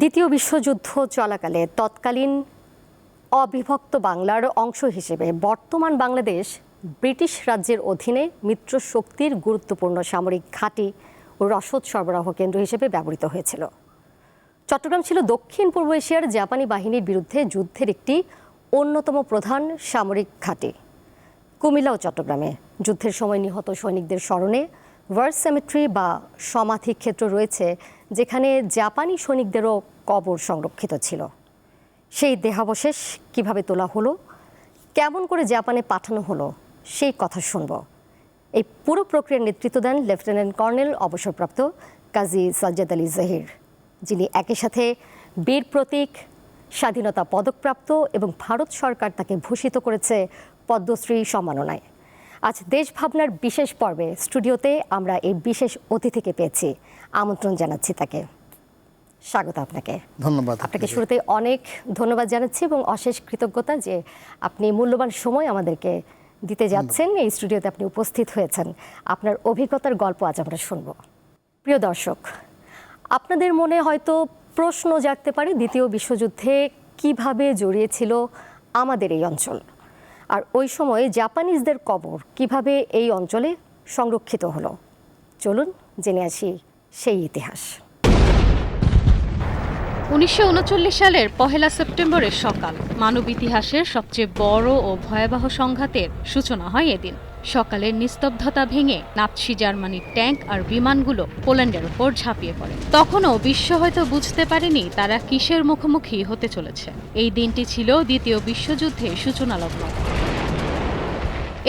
দ্বিতীয় বিশ্বযুদ্ধ চলাকালে তৎকালীন অবিভক্ত বাংলার অংশ হিসেবে বর্তমান বাংলাদেশ ব্রিটিশ রাজ্যের অধীনে মিত্র শক্তির গুরুত্বপূর্ণ সামরিক ঘাঁটি ও রসদ সরবরাহ কেন্দ্র হিসেবে ব্যবহৃত হয়েছিল। চট্টগ্রাম ছিল দক্ষিণ পূর্ব এশিয়ার জাপানি বাহিনীর বিরুদ্ধে যুদ্ধের একটি অন্যতম প্রধান সামরিক ঘাঁটি। কুমিল্লা ও চট্টগ্রামে যুদ্ধের সময় নিহত সৈনিকদের স্মরণে ওয়ার সেমেট্রি বা সমাধি ক্ষেত্র রয়েছে, যেখানে জাপানি সৈনিকদেরও কবর সংরক্ষিত ছিল। সেই দেহাবশেষ কিভাবে তোলা হলো, কেমন করে জাপানে পাঠানো হলো, সেই কথা শুনব। এই পুরো প্রক্রিয়ার নেতৃত্ব দেন লেফটেন্যান্ট কর্নেল অবসরপ্রাপ্ত কাজী সাজ্জাদ আলী জহির, যিনি একই সাথে বীর প্রতীক, স্বাধীনতা পদকপ্রাপ্ত এবং ভারত সরকার তাকে ভূষিত করেছে পদ্মশ্রী সম্মাননায়। আজ দেশ ভাবনার বিশেষ পর্বে স্টুডিওতে আমরা এই বিশেষ অতিথিকে পেয়েছি। আমন্ত্রণ জানাচ্ছি তাকে। স্বাগত আপনাকে। ধন্যবাদ। আপনাকে শুরুতে অনেক ধন্যবাদ জানাচ্ছি এবং অশেষ কৃতজ্ঞতা যে আপনি মূল্যবান সময় আমাদেরকে দিতে যাচ্ছেন, এই স্টুডিওতে আপনি উপস্থিত হয়েছেন। আপনার অভিজ্ঞতার গল্প আজ আমরা শুনব। প্রিয় দর্শক, আপনাদের মনে হয়তো প্রশ্ন জাগতে পারে দ্বিতীয় বিশ্বযুদ্ধে কিভাবে জড়িয়েছিল আমাদের এই অঞ্চল, আর ওই সময় জাপানিজদের কবর কিভাবে এই অঞ্চলে সংরক্ষিত হলো। চলুন জেনে আসি সেই ইতিহাস। 1939 সালের 1 সেপ্টেম্বরের সকাল মানব ইতিহাসের সবচেয়ে বড় ও ভয়াবহ সংঘাতের সূচনা হয় এদিন। সকালের নিস্তব্ধতা ভেঙে নাৎসি জার্মানির ট্যাঙ্ক আর বিমানগুলো পোল্যান্ডের ওপর ঝাঁপিয়ে পড়ে। তখনও বিশ্ব হয়তো বুঝতে পারেনি তারা কিসের মুখোমুখি হতে চলেছে। এই দিনটি ছিল দ্বিতীয় বিশ্বযুদ্ধের সূচনালগ্ন।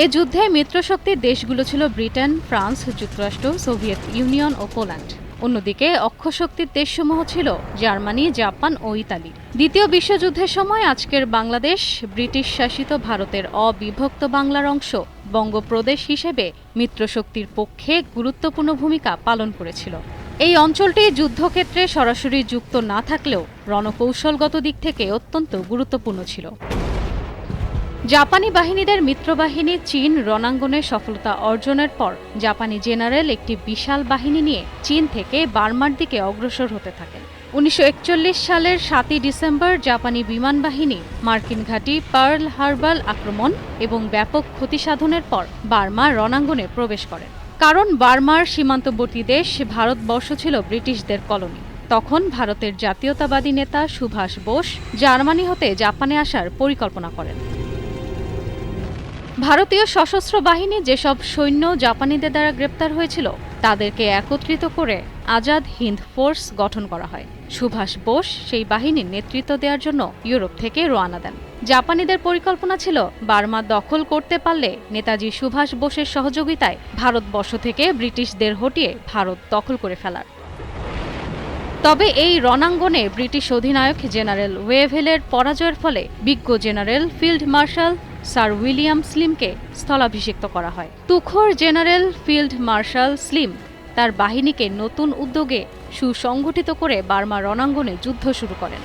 এ যুদ্ধে মিত্রশক্তির দেশগুলো ছিল ব্রিটেন, ফ্রান্স, যুক্তরাষ্ট্র, সোভিয়েত ইউনিয়ন ও পোল্যান্ড। অন্যদিকে অক্ষশক্তির দেশসমূহ ছিল জার্মানি, জাপান ও ইতালি। দ্বিতীয় বিশ্বযুদ্ধের সময় আজকের বাংলাদেশ ব্রিটিশ শাসিত ভারতের অবিভক্ত বাংলার অংশ বঙ্গপ্রদেশ হিসেবে মিত্রশক্তির পক্ষে গুরুত্বপূর্ণ ভূমিকা পালন করেছিল। এই অঞ্চলটি যুদ্ধক্ষেত্রে সরাসরি যুক্ত না থাকলেও রণকৌশলগত দিক থেকে অত্যন্ত গুরুত্বপূর্ণ ছিল। জাপানি বাহিনীদের মিত্রবাহিনী চীন রণাঙ্গনে সফলতা অর্জনের পর জাপানি জেনারেল একটি বিশাল বাহিনী নিয়ে চীন থেকে বার্মার দিকে অগ্রসর হতে থাকেন। 1941 সালের 7 ডিসেম্বর জাপানি বিমান বাহিনী মার্কিন ঘাঁটি পার্ল হারবার আক্রমণ এবং ব্যাপক ক্ষতি সাধনের পর বার্মা রণাঙ্গনে প্রবেশ করেন। কারণ বার্মার সীমান্তবর্তী দেশ ভারতবর্ষ ছিল ব্রিটিশদের কলোনি। তখন ভারতের জাতীয়তাবাদী নেতা সুভাষ বোস জার্মানি হতে জাপানে আসার পরিকল্পনা করেন। ভারতীয় সশস্ত্র বাহিনী যেসব সৈন্য জাপানিদের দ্বারা গ্রেপ্তার হয়েছিল তাদেরকে একত্রিত করে আজাদ হিন্দ ফোর্স গঠন করা হয়। সুভাষ বোস সেই বাহিনীর নেতৃত্ব দেওয়ার জন্য ইউরোপ থেকে রওনা দেন। জাপানিদের পরিকল্পনা ছিল বার্মা দখল করতে পারলে নেতাজি সুভাষ বোসের সহযোগিতায় ভারতবর্ষ থেকে ব্রিটিশদের হটিয়ে ভারত দখল করে ফেলার। তবে এই রণাঙ্গনে ব্রিটিশ অধিনায়ক জেনারেল ওয়েভেলের পরাজয়ের ফলে বিজ্ঞ general field marshal sir William স্লিমকে স্থলাভিষিক্ত করা হয়। তুখোড় জেনারেল ফিল্ড মার্শাল স্লিম তার বাহিনীকে নতুন উদ্যোগে সুসংগঠিত করে বার্মা রণাঙ্গনে যুদ্ধ শুরু করেন।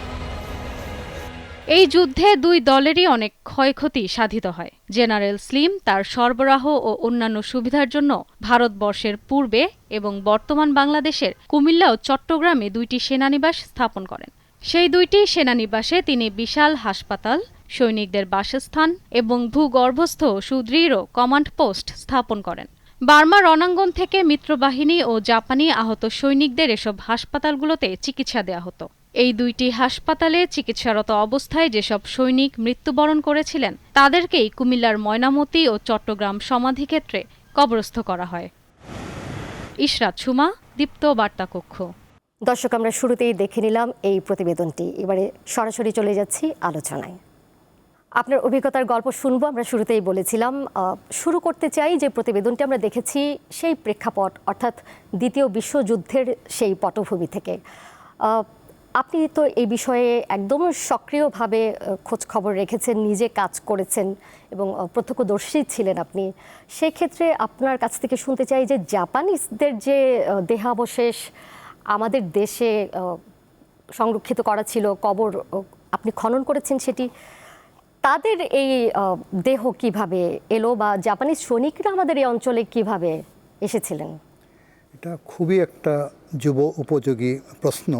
এই যুদ্ধে দুই দলেরই অনেক ক্ষয়ক্ষতি সাধিত হয়। জেনারেল স্লিম তার সরবরাহ ও অন্যান্য সুবিধার জন্য ভারতবর্ষের পূর্বে এবং বর্তমান বাংলাদেশের কুমিল্লা ও চট্টগ্রামে 2টি সেনানিবাস স্থাপন করেন। সেই 2টি সেনানিবাসে তিনি বিশাল হাসপাতাল, সৈনিকদের বাসস্থান এবং ভূগর্ভস্থ সুদৃঢ় কমান্ড পোস্ট স্থাপন করেন। বার্মা রণাঙ্গন থেকে মিত্রবাহিনী ও জাপানি আহত সৈনিকদের এসব হাসপাতালগুলোতে চিকিৎসা দেওয়া হতো। এই 2টি হাসপাতালে চিকিৎসারত অবস্থায় যেসব সৈনিক মৃত্যুবরণ করেছিলেন তাদেরকেই কুমিল্লার ময়নামতি ও চট্টগ্রাম সমাধিক্ষেত্রে কবরস্থ করা হয়। ইশরাত সুমা, দীপ্ত বার্তা কক্ষ। দর্শক, আমরা শুরুতেই দেখে নিলাম এই প্রতিবেদনটি। এবারে সরাসরি চলে যাচ্ছি আলোচনায়। আপনার অভিজ্ঞতার গল্প শুনবো। আমরা শুরুতেই বলেছিলাম শুরু করতে চাই যে প্রতিবেদনটি আমরা দেখেছি সেই প্রেক্ষাপট, অর্থাৎ দ্বিতীয় বিশ্বযুদ্ধের সেই পটভূমি থেকে। আপনি তো এই বিষয়ে একদম সক্রিয়ভাবে খোঁজ খবর রেখেছেন, নিজে কাজ করেছেন এবং প্রত্যক্ষদর্শী ছিলেন আপনি। সেই ক্ষেত্রে আপনার কাছ থেকে শুনতে চাই যে জাপানিজদের যে দেহাবশেষ আমাদের দেশে সংরক্ষিত করা ছিল, কবর আপনি খনন করেছেন, সেটি তাদের এই দেহ কিভাবে এলো, বা জাপানি সৈনিকরা আমাদের এই অঞ্চলে কিভাবে এসেছিলেন? এটা খুবই একটা যুব উপযোগী প্রশ্ন।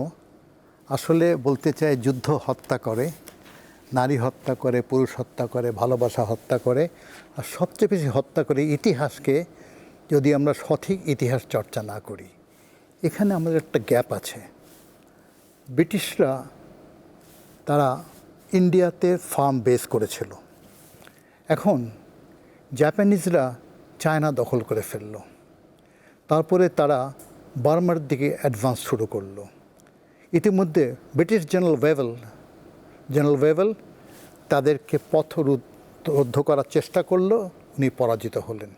আসলে বলতে চাই যুদ্ধ হত্যা করে, নারী হত্যা করে, পুরুষ হত্যা করে, ভালোবাসা হত্যা করে, আর সবচেয়ে বেশি হত্যা করে ইতিহাসকে, যদি আমরা সঠিক ইতিহাস চর্চা না করি। এখানে আমাদের একটা গ্যাপ আছে। ব্রিটিশরা তারা ইন্ডিয়াতে ফার্ম বেস করেছিল। এখন জাপানিজরা চায়না দখল করে ফেলল। তারপরে তারা বার্মার দিকে অ্যাডভান্স শুরু করলো। ইতিমধ্যে ব্রিটিশ জেনারেল ওয়েভেল তাদেরকে পথরুদ্ধ করার চেষ্টা করলো, উনি পরাজিত হলেন।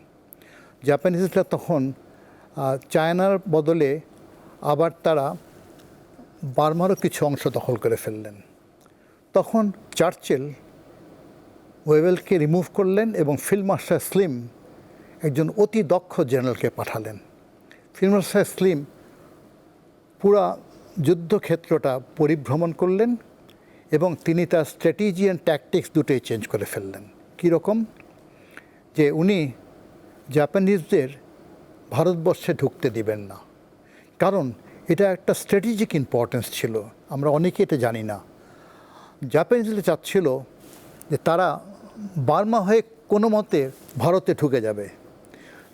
জাপানিজরা তখন চায়নার বদলে আবার তারা বার্মারও কিছু অংশ দখল করে ফেললেন। তখন চার্চিল ওয়েভেলকে রিমুভ করলেন এবং ফিল্ড মার্শাল স্লিম একজন অতি দক্ষ জেনারেলকে পাঠালেন। ফিল্ড মার্শাল স্লিম পুরা যুদ্ধক্ষেত্রটা পরিভ্রমণ করলেন এবং তিনি তার স্ট্র্যাটেজি অ্যান্ড ট্যাকটিক্স দুটোই চেঞ্জ করে ফেললেন। কীরকম? যে উনি জাপানিজদের ভারতবর্ষে ঢুকতে দিবেন না, কারণ এটা একটা স্ট্র্যাটেজিক ইম্পর্টেন্স ছিল। আমরা অনেকে এটা জানি না। জাপানিজরা চাচ্ছিল যে তারা বার্মা হয়ে কোনো মতে ভারতে ঢুকে যাবে।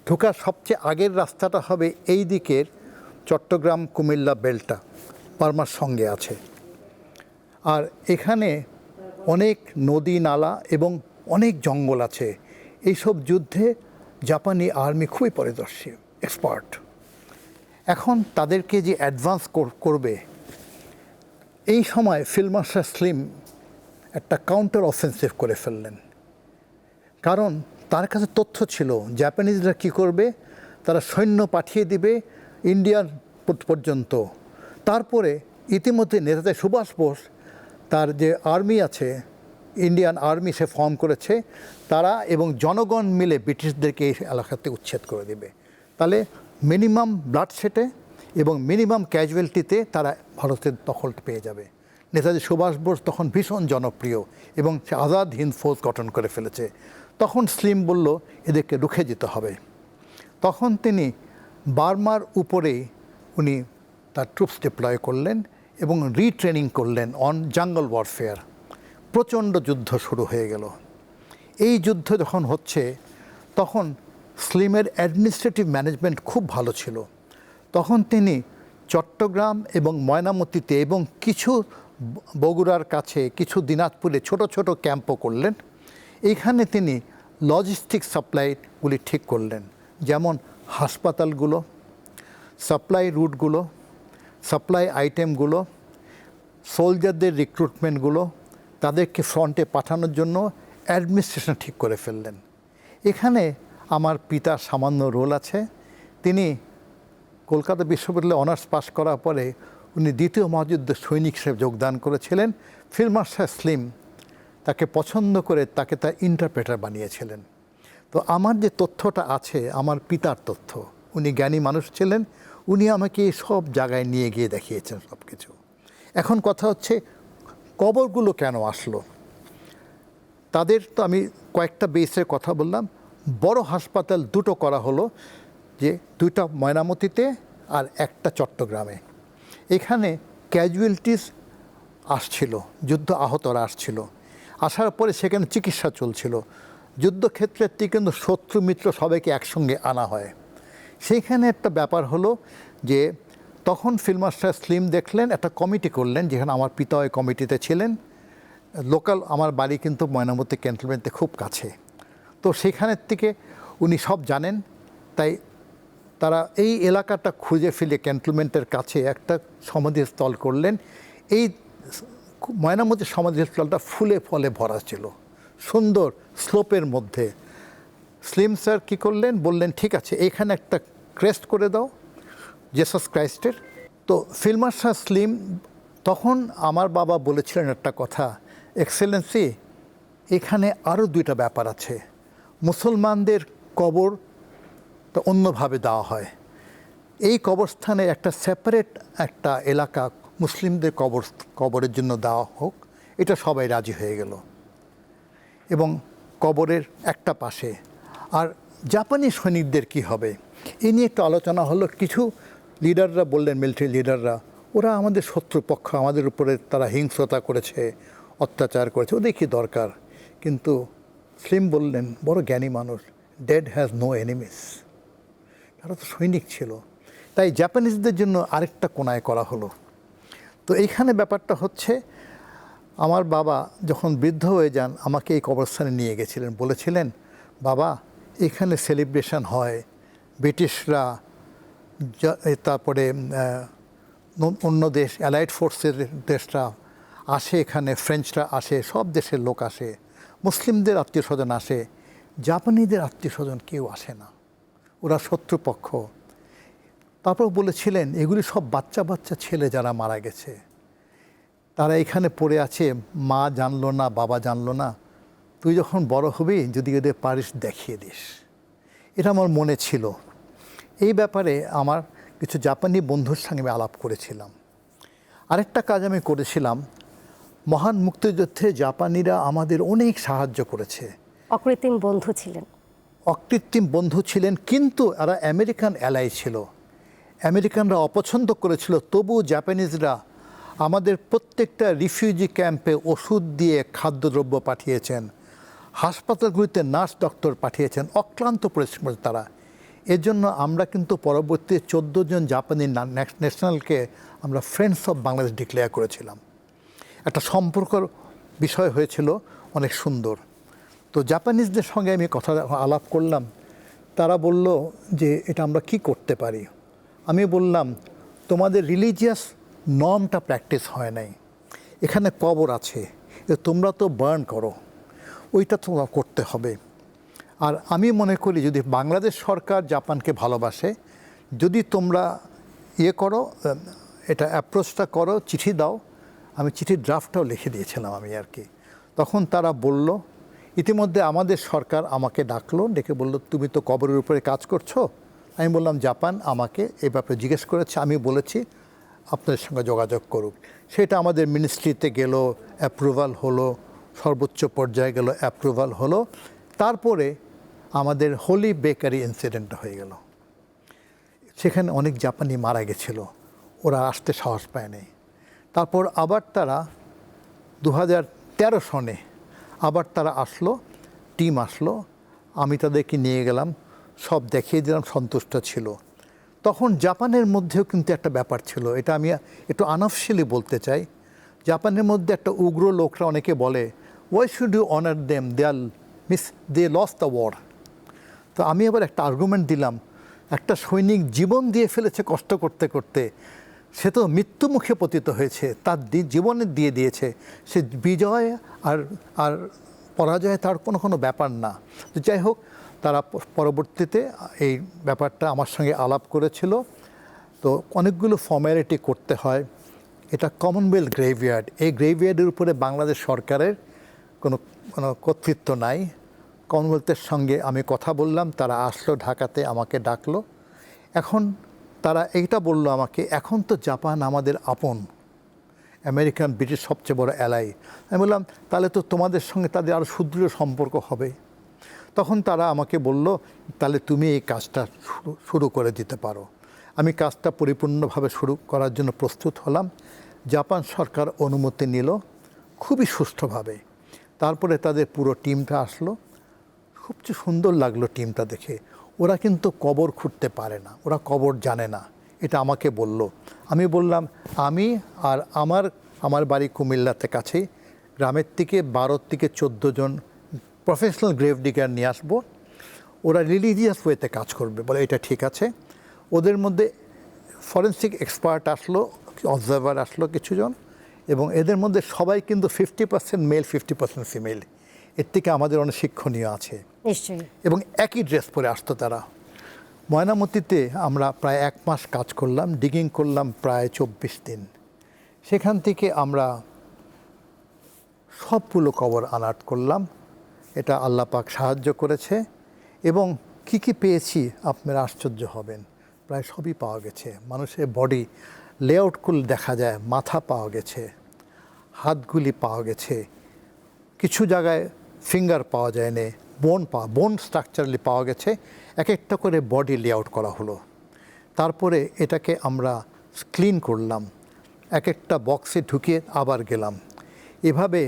ঢোকার সবচেয়ে আগের রাস্তাটা হবে এই দিকের চট্টগ্রাম কুমিল্লা বেল্টটা, বার্মার সঙ্গে আছে। আর এখানে অনেক নদী নালা এবং অনেক জঙ্গল আছে। এইসব যুদ্ধে জাপানি আর্মি খুবই পারদর্শী, এক্সপার্ট। এখন তাদেরকে যে অ্যাডভান্স করবে, এই সময় ফিল্ড মার্শাল স্লিম একটা কাউন্টার অফেন্সিভ করে ফেললেন। কারণ তার কাছে তথ্য ছিল জাপানিজরা কী করবে, তারা সৈন্য পাঠিয়ে দিবে ইন্ডিয়ান পর্যন্ত। তারপরে ইতিমধ্যে নেতাজি সুভাষ বোস তার যে আর্মি আছে, ইন্ডিয়ান আর্মি সে ফর্ম করেছে, তারা এবং জনগণ মিলে ব্রিটিশদেরকে এই এলাকাতে উচ্ছেদ করে দেবে। তাহলে মিনিমাম ব্লাডশেডে এবং মিনিমাম ক্যাজুয়ালিটিতে তারা ভারতের দখল পেয়ে যাবে। নেতাজি সুভাষ বোস তখন ভীষণ জনপ্রিয় এবং সে আজাদ হিন্দ ফৌজ গঠন করে ফেলেছে। তখন স্লিম বলল এদেরকে রুখে যেতে হবে। তখন তিনি বার্মার উপরে উনি তার ট্রুপস ডিপ্লয় করলেন এবং রিট্রেনিং করলেন অন জাঙ্গল ওয়ারফেয়ার। প্রচণ্ড যুদ্ধ শুরু হয়ে গেল। এই যুদ্ধ যখন হচ্ছে তখন স্লিমের অ্যাডমিনিস্ট্রেটিভ ম্যানেজমেন্ট খুব ভালো ছিল। তখন তিনি চট্টগ্রাম এবং ময়নামতিতে এবং কিছু বগুড়ার কাছে, কিছু দিনাজপুরে ছোট ছোট ক্যাম্পও করলেন। এইখানে তিনি লজিস্টিক সাপ্লাইগুলি ঠিক করলেন, যেমন হাসপাতালগুলো, সাপ্লাই রুটগুলো, সাপ্লাই আইটেমগুলো, সোলজারদের রিক্রুটমেন্টগুলো, তাদেরকে ফ্রন্টে পাঠানোর জন্য অ্যাডমিনিস্ট্রেশন ঠিক করে ফেললেন। এখানে আমার পিতার সামান্য রোল আছে। তিনি কলকাতা বিশ্ববিদ্যালয়ে অনার্স পাস করার পরে উনি দ্বিতীয় মহাযুদ্ধে সৈনিক হিসেবে যোগদান করেছিলেন। ফিল্ড মার্শাল স্লিম তাকে পছন্দ করে তাকে তার ইন্টারপ্রেটার বানিয়েছিলেন। তো আমার যে তথ্যটা আছে আমার পিতার তথ্য। উনি জ্ঞানী মানুষ ছিলেন, উনি আমাকে সব জায়গায় নিয়ে গিয়ে দেখিয়েছেন সব কিছু। এখন কথা হচ্ছে কবরগুলো কেন আসলো। তাদের তো আমি কয়েকটা বেসের কথা বললাম। বড় হাসপাতাল দুটো করা হলো, যে দুইটা ময়নামতিতে আর একটা চট্টগ্রামে। এখানে ক্যাজুয়ালিটিস আসছিল, যুদ্ধ আহতরা আসছিল। আসার পরে সেখানে চিকিৎসা চলছিল। যুদ্ধক্ষেত্রের থেকে কিন্তু শত্রু মিত্র সবাইকে একসঙ্গে আনা হয়। সেইখানে একটা ব্যাপার হলো যে তখন ফিল্ড মার্শাল স্লিম দেখলেন, একটা কমিটি করলেন, যেখানে আমার পিতা ওই কমিটিতে ছিলেন। লোকাল আমার বাড়ি কিন্তু ময়নামতি ক্যান্টনমেন্টে খুব কাছে। তো সেখানের থেকে উনি সব জানেন। তাই তারা এই এলাকাটা খুঁজে ফেলে ক্যান্টনমেন্টের কাছে একটা সমাধিস্থল করলেন। এই ময়নামতি সমাধিস্থলটা ফুলে ফলে ভরা ছিল, সুন্দর স্লোপের মধ্যে। স্লিম স্যার কী করলেন, বললেন ঠিক আছে এখানে একটা ক্রেস্ট করে দাও জেসাস ক্রাইস্টের। তো ফিল্ড মার্শাল স্লিম তখন আমার বাবা বলেছিলেন একটা কথা, এক্সেলেন্সি এখানে আরও দুইটা ব্যাপার আছে। মুসলমানদের কবর তো অন্যভাবে দেওয়া হয়, এই কবরস্থানে একটা সেপারেট একটা এলাকা মুসলিমদের কবরের জন্য দেওয়া হোক। এটা সবাই রাজি হয়ে গেল এবং কবরের একটা পাশে। আর জাপানি সৈনিকদের কি হবে এ নিয়ে একটু আলোচনা হলো। কিছু লিডাররা বললেন, মিলিটারি লিডাররা, ওরা আমাদের শত্রুপক্ষ, আমাদের উপরে তারা হিংস্রতা করেছে, অত্যাচার করেছে, ওদের কি দরকার। কিন্তু স্লিম বললেন, বড় জ্ঞানী মানুষ, ডেড হ্যাজ নো এনিমিস। তারা তো সৈনিক ছিল। তাই জাপানিজদের জন্য আরেকটা কোণায় করা হলো। তো এইখানে ব্যাপারটা হচ্ছে, আমার বাবা যখন বৃদ্ধ হয়ে যান আমাকে এই কবরস্থানে নিয়ে গেছিলেন, বলেছিলেন, বাবা এখানে সেলিব্রেশন হয়, ব্রিটিশরা তারপরে অন্য দেশ অ্যালাইড ফোর্সের দেশরা আসে, এখানে ফ্রেঞ্চরা আসে, সব দেশের লোক আসে, মুসলিমদের আত্মীয় স্বজন আসে, জাপানিদের আত্মীয় স্বজন কেউ আসে না, ওরা শত্রুপক্ষ। তারপর বলেছিলেন, এগুলি সব বাচ্চা বাচ্চা ছেলে যারা মারা গেছে, তারা এখানে পড়ে আছে, মা জানলো না, বাবা জানলো না, তুই যখন বড় হবি যদি ওদের পারিস দেখিয়ে দিস। এটা আমার মনে ছিল। এই ব্যাপারে আমার কিছু জাপানি বন্ধুর সঙ্গে আমি আলাপ করেছিলাম। আরেকটা কাজ আমি করেছিলাম, মহান মুক্তিযুদ্ধে জাপানিরা আমাদের অনেক সাহায্য করেছে। অকৃত্রিম বন্ধু ছিলেন। অকৃত্রিম বন্ধু ছিলেন, কিন্তু এরা আমেরিকান অ্যালাই ছিল। আমেরিকানরা অপছন্দ করেছিল, তবু জাপানিজরা আমাদের প্রত্যেকটা রিফিউজি ক্যাম্পে ওষুধ দিয়ে খাদ্যদ্রব্য পাঠিয়েছেন, হাসপাতালগুলিতে নার্স ডক্টর পাঠিয়েছেন, অক্লান্ত পরিশ্রম করেছে তারা। এর জন্য আমরা কিন্তু পরবর্তী 14 জন জাপানি ন্যাশনালকে আমরা ফ্রেন্ডস অফ বাংলাদেশ ডিক্লেয়ার করেছিলাম। একটা সম্পর্কর বিষয় হয়েছিল অনেক সুন্দর। তো জাপানিজদের সঙ্গে আমি কথা আলাপ করলাম, তারা বলল যে এটা আমরা কি করতে পারি। আমি বললাম, তোমাদের রিলিজিয়াস নর্মটা প্র্যাকটিস হয় নাই, এখানে কবর আছে, তোমরা তো বার্ন করো, ওইটা তোমরা করতে হবে। আর আমি মনে করি যদি বাংলাদেশ সরকার জাপানকে ভালোবাসে, যদি তোমরা করো, এটা অ্যাপ্রোচটা করো, চিঠি দাও। আমি চিঠির ড্রাফটটাও লিখে দিয়েছিলাম আমি আর কি। তখন তারা বলল, ইতিমধ্যে আমাদের সরকার আমাকে ডাকলো, ডেকে বলল, তুমি তো কবরের উপরে কাজ করছো। আমি বললাম, জাপান আমাকে এই ব্যাপারে জিজ্ঞেস করেছে, আমি বলেছি আপনাদের সঙ্গে যোগাযোগ করুক। সেটা আমাদের মিনিস্ট্রিতে গেল, অ্যাপ্রুভাল হলো, সর্বোচ্চ পর্যায়ে গেল, অ্যাপ্রুভাল হলো। তারপরে আমাদের হোলি বেকারি ইনসিডেন্ট হয়ে গেল। সেখানে অনেক জাপানি মারা গেছিল, ওরা আসতে সাহস পায়নি। তারপর আবার তারা 2013 সনে আবার তারা আসলো, টিম আসলো, আমি তাদেরকে নিয়ে গেলাম, সব দেখিয়ে দিলাম, সন্তুষ্ট ছিল। তখন জাপানের মধ্যেও কিন্তু একটা ব্যাপার ছিল, এটা আমি একটু আনঅফিশিয়ালি বলতে চাই। জাপানের মধ্যে একটা উগ্র লোকরা অনেকে বলে, why should you honour them, they lost the war. তো আমি আবার একটা আর্গুমেন্ট দিলাম, একটা সৈনিক জীবন দিয়ে ফেলেছে কষ্ট করতে করতে, সে তো মৃত্যুমুখে পতিত হয়েছে, তার জীবনে দিয়ে দিয়েছে, সে বিজয় আর পরাজয় তার কোনো ব্যাপার না। তো যাই হোক, তারা পরবর্তীতে এই ব্যাপারটা আমার সঙ্গে আলাপ করেছিল। তো অনেকগুলো ফর্ম্যালিটি করতে হয়। এটা কমনওয়েলথ গ্রেভইয়ার্ড, এই গ্রেভইয়ার্ডের উপরে বাংলাদেশ সরকারের কোনো কর্তৃত্ব নাই। কমনওয়েলথের সঙ্গে আমি কথা বললাম, তারা আসলো ঢাকাতে, আমাকে ডাকলো। এখন তারা এইটা বলল আমাকে, এখন তো জাপান আমাদের আপন, আমেরিকান ব্রিটিশ সবচেয়ে বড় অ্যালাই। আমি বললাম, তাহলে তো তোমাদের সঙ্গে তাদের আরও সুদৃঢ় সম্পর্ক হবে। তখন তারা আমাকে বলল, তাহলে তুমি এই কাজটা শুরু করে দিতে পারো। আমি কাজটা পরিপূর্ণভাবে শুরু করার জন্য প্রস্তুত হলাম। জাপান সরকার অনুমতি নিল খুবই সুষ্ঠুভাবে। তারপরে তাদের পুরো টিমটা আসলো, সবচেয়ে সুন্দর লাগলো টিমটা দেখে। ওরা কিন্তু কবর খুঁড়তে পারে না, ওরা কবর জানে না, এটা আমাকে বলল। আমি বললাম, আমি আর আমার বাড়ি কুমিল্লাতে কাছেই, গ্রামের থেকে 12 থেকে 14 জন প্রফেশনাল গ্রেভ ডিগার নিয়ে আসবো, ওরা রিলিজিয়াস ওয়েতে কাজ করবে। বলে এটা ঠিক আছে। ওদের মধ্যে ফরেন্সিক এক্সপার্ট আসলো, অবজারভার আসলো কিছুজন, এবং এদের মধ্যে সবাই কিন্তু 50% মেল 50% ফিমেল। এর থেকে আমাদের অনেক শিক্ষণীয় আছে নিশ্চয়ই। এবং একই ড্রেস পরে আসতো তারা। ময়নামতিতে আমরা প্রায় 1 মাস কাজ করলাম, ডিগিং করলাম প্রায় 24 দিন। সেখান থেকে আমরা সবগুলো কবর আনাট করলাম। এটা আল্লাহ পাক সাহায্য করেছে, এবং কি কি পেয়েছি আপনারা আশ্চর্য হবেন। প্রায় সবই পাওয়া গেছে। মানুষের বডি লেআউট করলে দেখা যায়, মাথা পাওয়া গেছে, হাতগুলি পাওয়া গেছে, কিছু জায়গায় ফিঙ্গার পাওয়া যায়নি, বোন স্ট্রাকচারালি পাওয়া গেছে। এক একটা করে বডি লেআউট করা হলো। তারপরে এটাকে আমরা ক্লিন করলাম, এক একটা বক্সে ঢুকিয়ে আবার গেলাম। এভাবে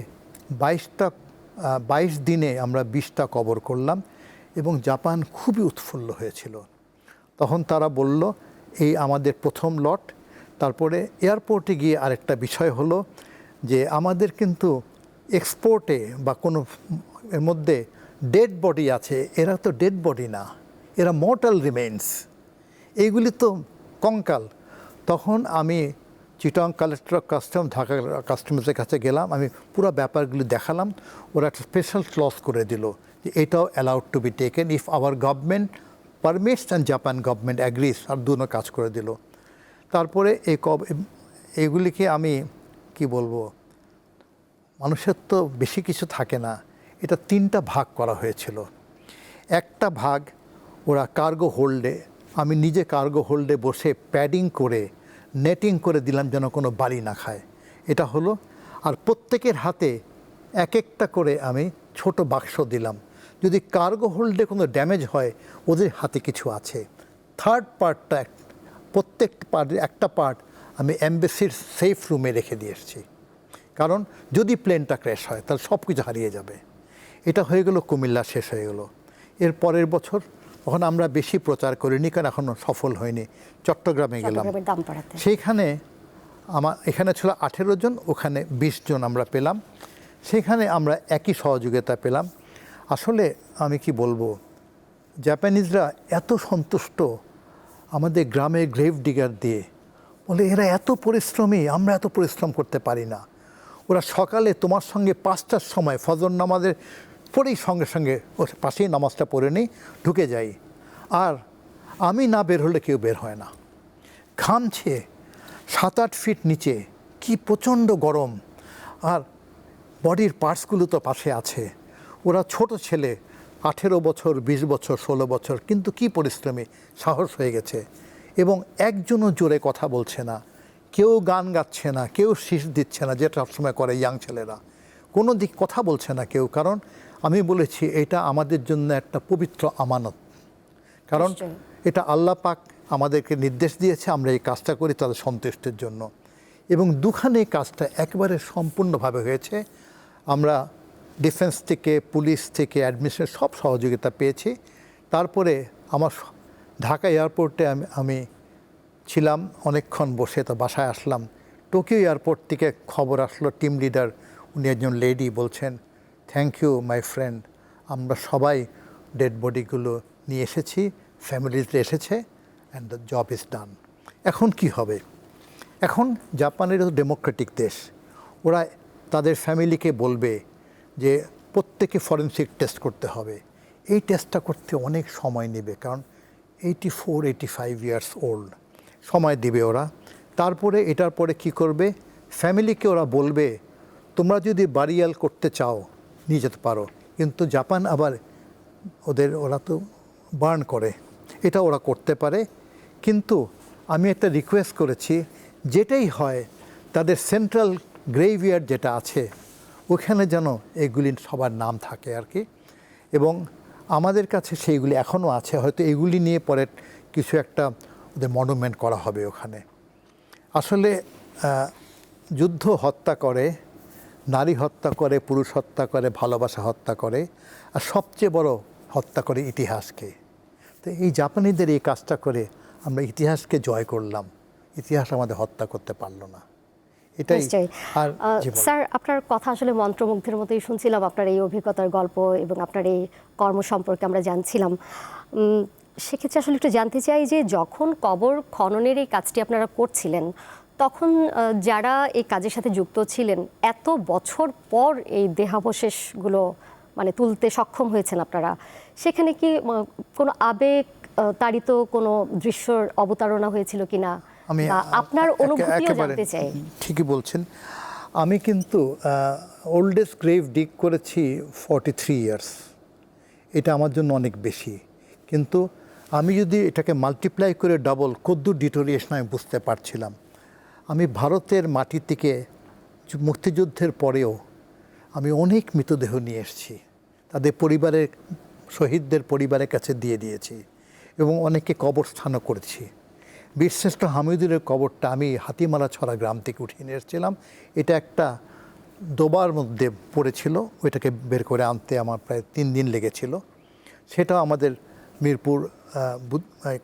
22 দিনে আমরা 20টা কবর করলাম এবং জাপান খুবই উৎফুল্ল হয়েছিল। তখন তারা বলল এই আমাদের প্রথম লট। তারপরে এয়ারপোর্টে গিয়ে আরেকটা বিষয় হলো যে আমাদের কিন্তু এক্সপোর্টে বা কোনো এর মধ্যে ডেড বডি আছে, এরা তো ডেড বডি না, এরা মর্টাল রিমেইনস, এইগুলি তো কঙ্কাল। তখন আমি Chittagong collector of custom, Dhaka কাস্টমসের কাছে গেলাম, আমি পুরো ব্যাপারগুলি দেখালাম। ওরা একটা স্পেশাল ক্লজ করে দিল যে এটাও allowed to be taken if our government permits and Japan government agrees, আর দুটো কাজ করে দিল। তারপরে এগুলিকে আমি কি বলবো, মানুষের তো বেশি কিছু থাকে না, এটা 3টা ভাগ করা হয়েছিল। একটা ভাগ ওরা কার্গো হোল্ডে, আমি নিজে কার্গো হোল্ডে বসে প্যাডিং করে নেটিং করে দিলাম যেন কোনো বালি না খায়, এটা হলো। আর প্রত্যেকের হাতে এক একটা করে আমি ছোট বাক্স দিলাম, যদি কার্গো হোল্ডে কোনো ড্যামেজ হয় ওদের হাতে কিছু আছে। থার্ড পার্টটা, প্রত্যেক পার্টের একটা পার্ট আমি এমবেসির সেফ রুমে রেখে দিয়ে এসেছি, কারণ যদি প্লেনটা ক্র্যাশ হয় তাহলে সব কিছু হারিয়ে যাবে। এটা হয়ে গেল, কুমিল্লা শেষ হয়ে গেল। এর পরের বছর তখন আমরা বেশি প্রচার করিনি, কারণ এখনও সফল হয়নি। চট্টগ্রামে গেলাম, সেইখানে এখানে ছিল 18 জন, ওখানে 20 জন আমরা পেলাম। সেখানে আমরা একই সহযোগিতা পেলাম। আসলে আমি কি বলবো, জাপানিজরা এত সন্তুষ্ট আমাদের গ্রামের গ্রেভ ডিগার দিয়ে, বলে এরা এত পরিশ্রমী, আমরা এত পরিশ্রম করতে পারি না। ওরা সকালে তোমার সঙ্গে 5টার সময় ফজর নামাজের পরেই সঙ্গে সঙ্গে ওর পাশেই নামাজটা পড়ে নিই, ঢুকে যাই। আর আমি না বের হলে কেউ বের হয় না, ঘামছে, 7-8 ফিট নিচে, কি প্রচণ্ড গরম। আর বডির পার্টসগুলো তো পাশে আছে। ওরা ছোট ছেলে, 18 বছর, 20 বছর, 16 বছর, কিন্তু কি পরিশ্রমী, সাহস হয়ে গেছে। এবং একজনও জোরে কথা বলছে না, কেউ গান গাচ্ছে না, কেউ শীষ দিচ্ছে না, যেটা সবসময় করে ইয়াং ছেলেরা, কোনো দিক কথা বলছে না কেউ। কারণ আমি বলেছি এটা আমাদের জন্য একটা পবিত্র আমানত, কারণ এটা আল্লাহ পাক আমাদেরকে নির্দেশ দিয়েছে, আমরা এই কাজটা করি তাদের সন্তুষ্টির জন্য। এবং দুখানে কাজটা একেবারে সম্পূর্ণভাবে হয়েছে। আমরা ডিফেন্স থেকে, পুলিশ থেকে, অ্যাডমিনিস্ট্রেশন সব সহযোগিতা পেয়েছি। তারপরে আমার ঢাকা এয়ারপোর্টে আমি ছিলাম অনেকক্ষণ বসে, তো বাসায় আসলাম। টোকিও এয়ারপোর্ট থেকে খবর আসলো, টিম লিডার উনি একজন লেডি বলছেন, থ্যাংক ইউ মাই ফ্রেন্ড, আমরা সবাই ডেড বডিগুলো নিয়ে এসেছি, ফ্যামিলিতে এসেছে, and the job is done. এখন কি হবে? এখন জাপানের ডেমোক্রেটিক দেশ, ওরা তাদের ফ্যামিলিকে বলবে যে প্রত্যেকে ফরেনসিক টেস্ট করতে হবে। এই টেস্টটা করতে অনেক সময় নেবে, কারণ 84-85 ইয়ার্স ওল্ড, সময় দিবে ওরা। তারপরে এটার পরে কি করবে, ফ্যামিলিকে ওরা বলবে তোমরা যদি বারিয়াল করতে চাও নিয়ে যেতে পারো, কিন্তু জাপান আবার ওরা তো বার্ন করে, এটা ওরা করতে পারে। কিন্তু আমি একটা রিকোয়েস্ট করেছি, যেটাই হয় তাদের সেন্ট্রাল গ্রেভইয়ার্ড যেটা আছে ওখানে যেন এগুলি সবার নাম থাকে আর কি। এবং আমাদের কাছে সেইগুলি এখনও আছে, হয়তো এগুলি নিয়ে পরে কিছু একটা ওদের মনুমেন্ট করা হবে ওখানে। আসলে যুদ্ধ হত্যা করে, নারী হত্যা করে, পুরুষ হত্যা করে, ভালোবাসা হত্যা করে, আর সবচেয়ে বড় হত্যা করে ইতিহাসকে। তো এই জাপানিদের এই কাজটা করে আমরা ইতিহাসকে জয় করলাম, ইতিহাস আমাদের হত্যা করতে পারলো না, এটাই। আর স্যার, আপনার কথা আসলে মন্ত্রমুগ্ধের মতোই শুনছিলাম, আপনার এই অভিজ্ঞতার গল্প এবং আপনার এই কর্ম সম্পর্কে আমরা জানছিলাম। সেক্ষেত্রে আসলে একটু জানতে চাই যে যখন কবর খননের এই কাজটি আপনারা করছিলেন, তখন যারা এই কাজের সাথে যুক্ত ছিলেন, এত বছর পর এই দেহাবশেষগুলো মানে তুলতে সক্ষম হয়েছেন আপনারা, সেখানে কি কোনো আবেগ তাড়িত কোনো দৃশ্যর অবতারণা হয়েছিল কিনা, আমি আপনার অনুভূতিও জানতে চাই। ঠিকই বলছেন। আমি কিন্তু ওল্ডেস্ট গ্রেভ ডিগ করেছি 43 ইয়ার্স, এটা আমার জন্য অনেক বেশি। কিন্তু আমি যদি এটাকে মাল্টিপ্লাই করে ডাবল, কদ্দুর ডিটোরিয়েশন আমি বুঝতে পারছিলাম। আমি ভারতের মাটি থেকে মুক্তিযুদ্ধের পরেও আমি অনেক মৃতদেহ নিয়ে এসেছি, তাদের পরিবারের, শহীদদের পরিবারের কাছে দিয়ে দিয়েছি, এবং অনেকে কবরস্থানও করেছি। বীরশ্রেষ্ঠ হামিদুরের কবরটা আমি হাতিমারা ছড়া গ্রাম থেকে উঠিয়ে নিয়ে এসেছিলাম। এটা একটা ডোবার মধ্যে পড়েছিল, ওইটাকে বের করে আনতে আমার প্রায় 3 দিন লেগেছিল। সেটাও আমাদের মিরপুর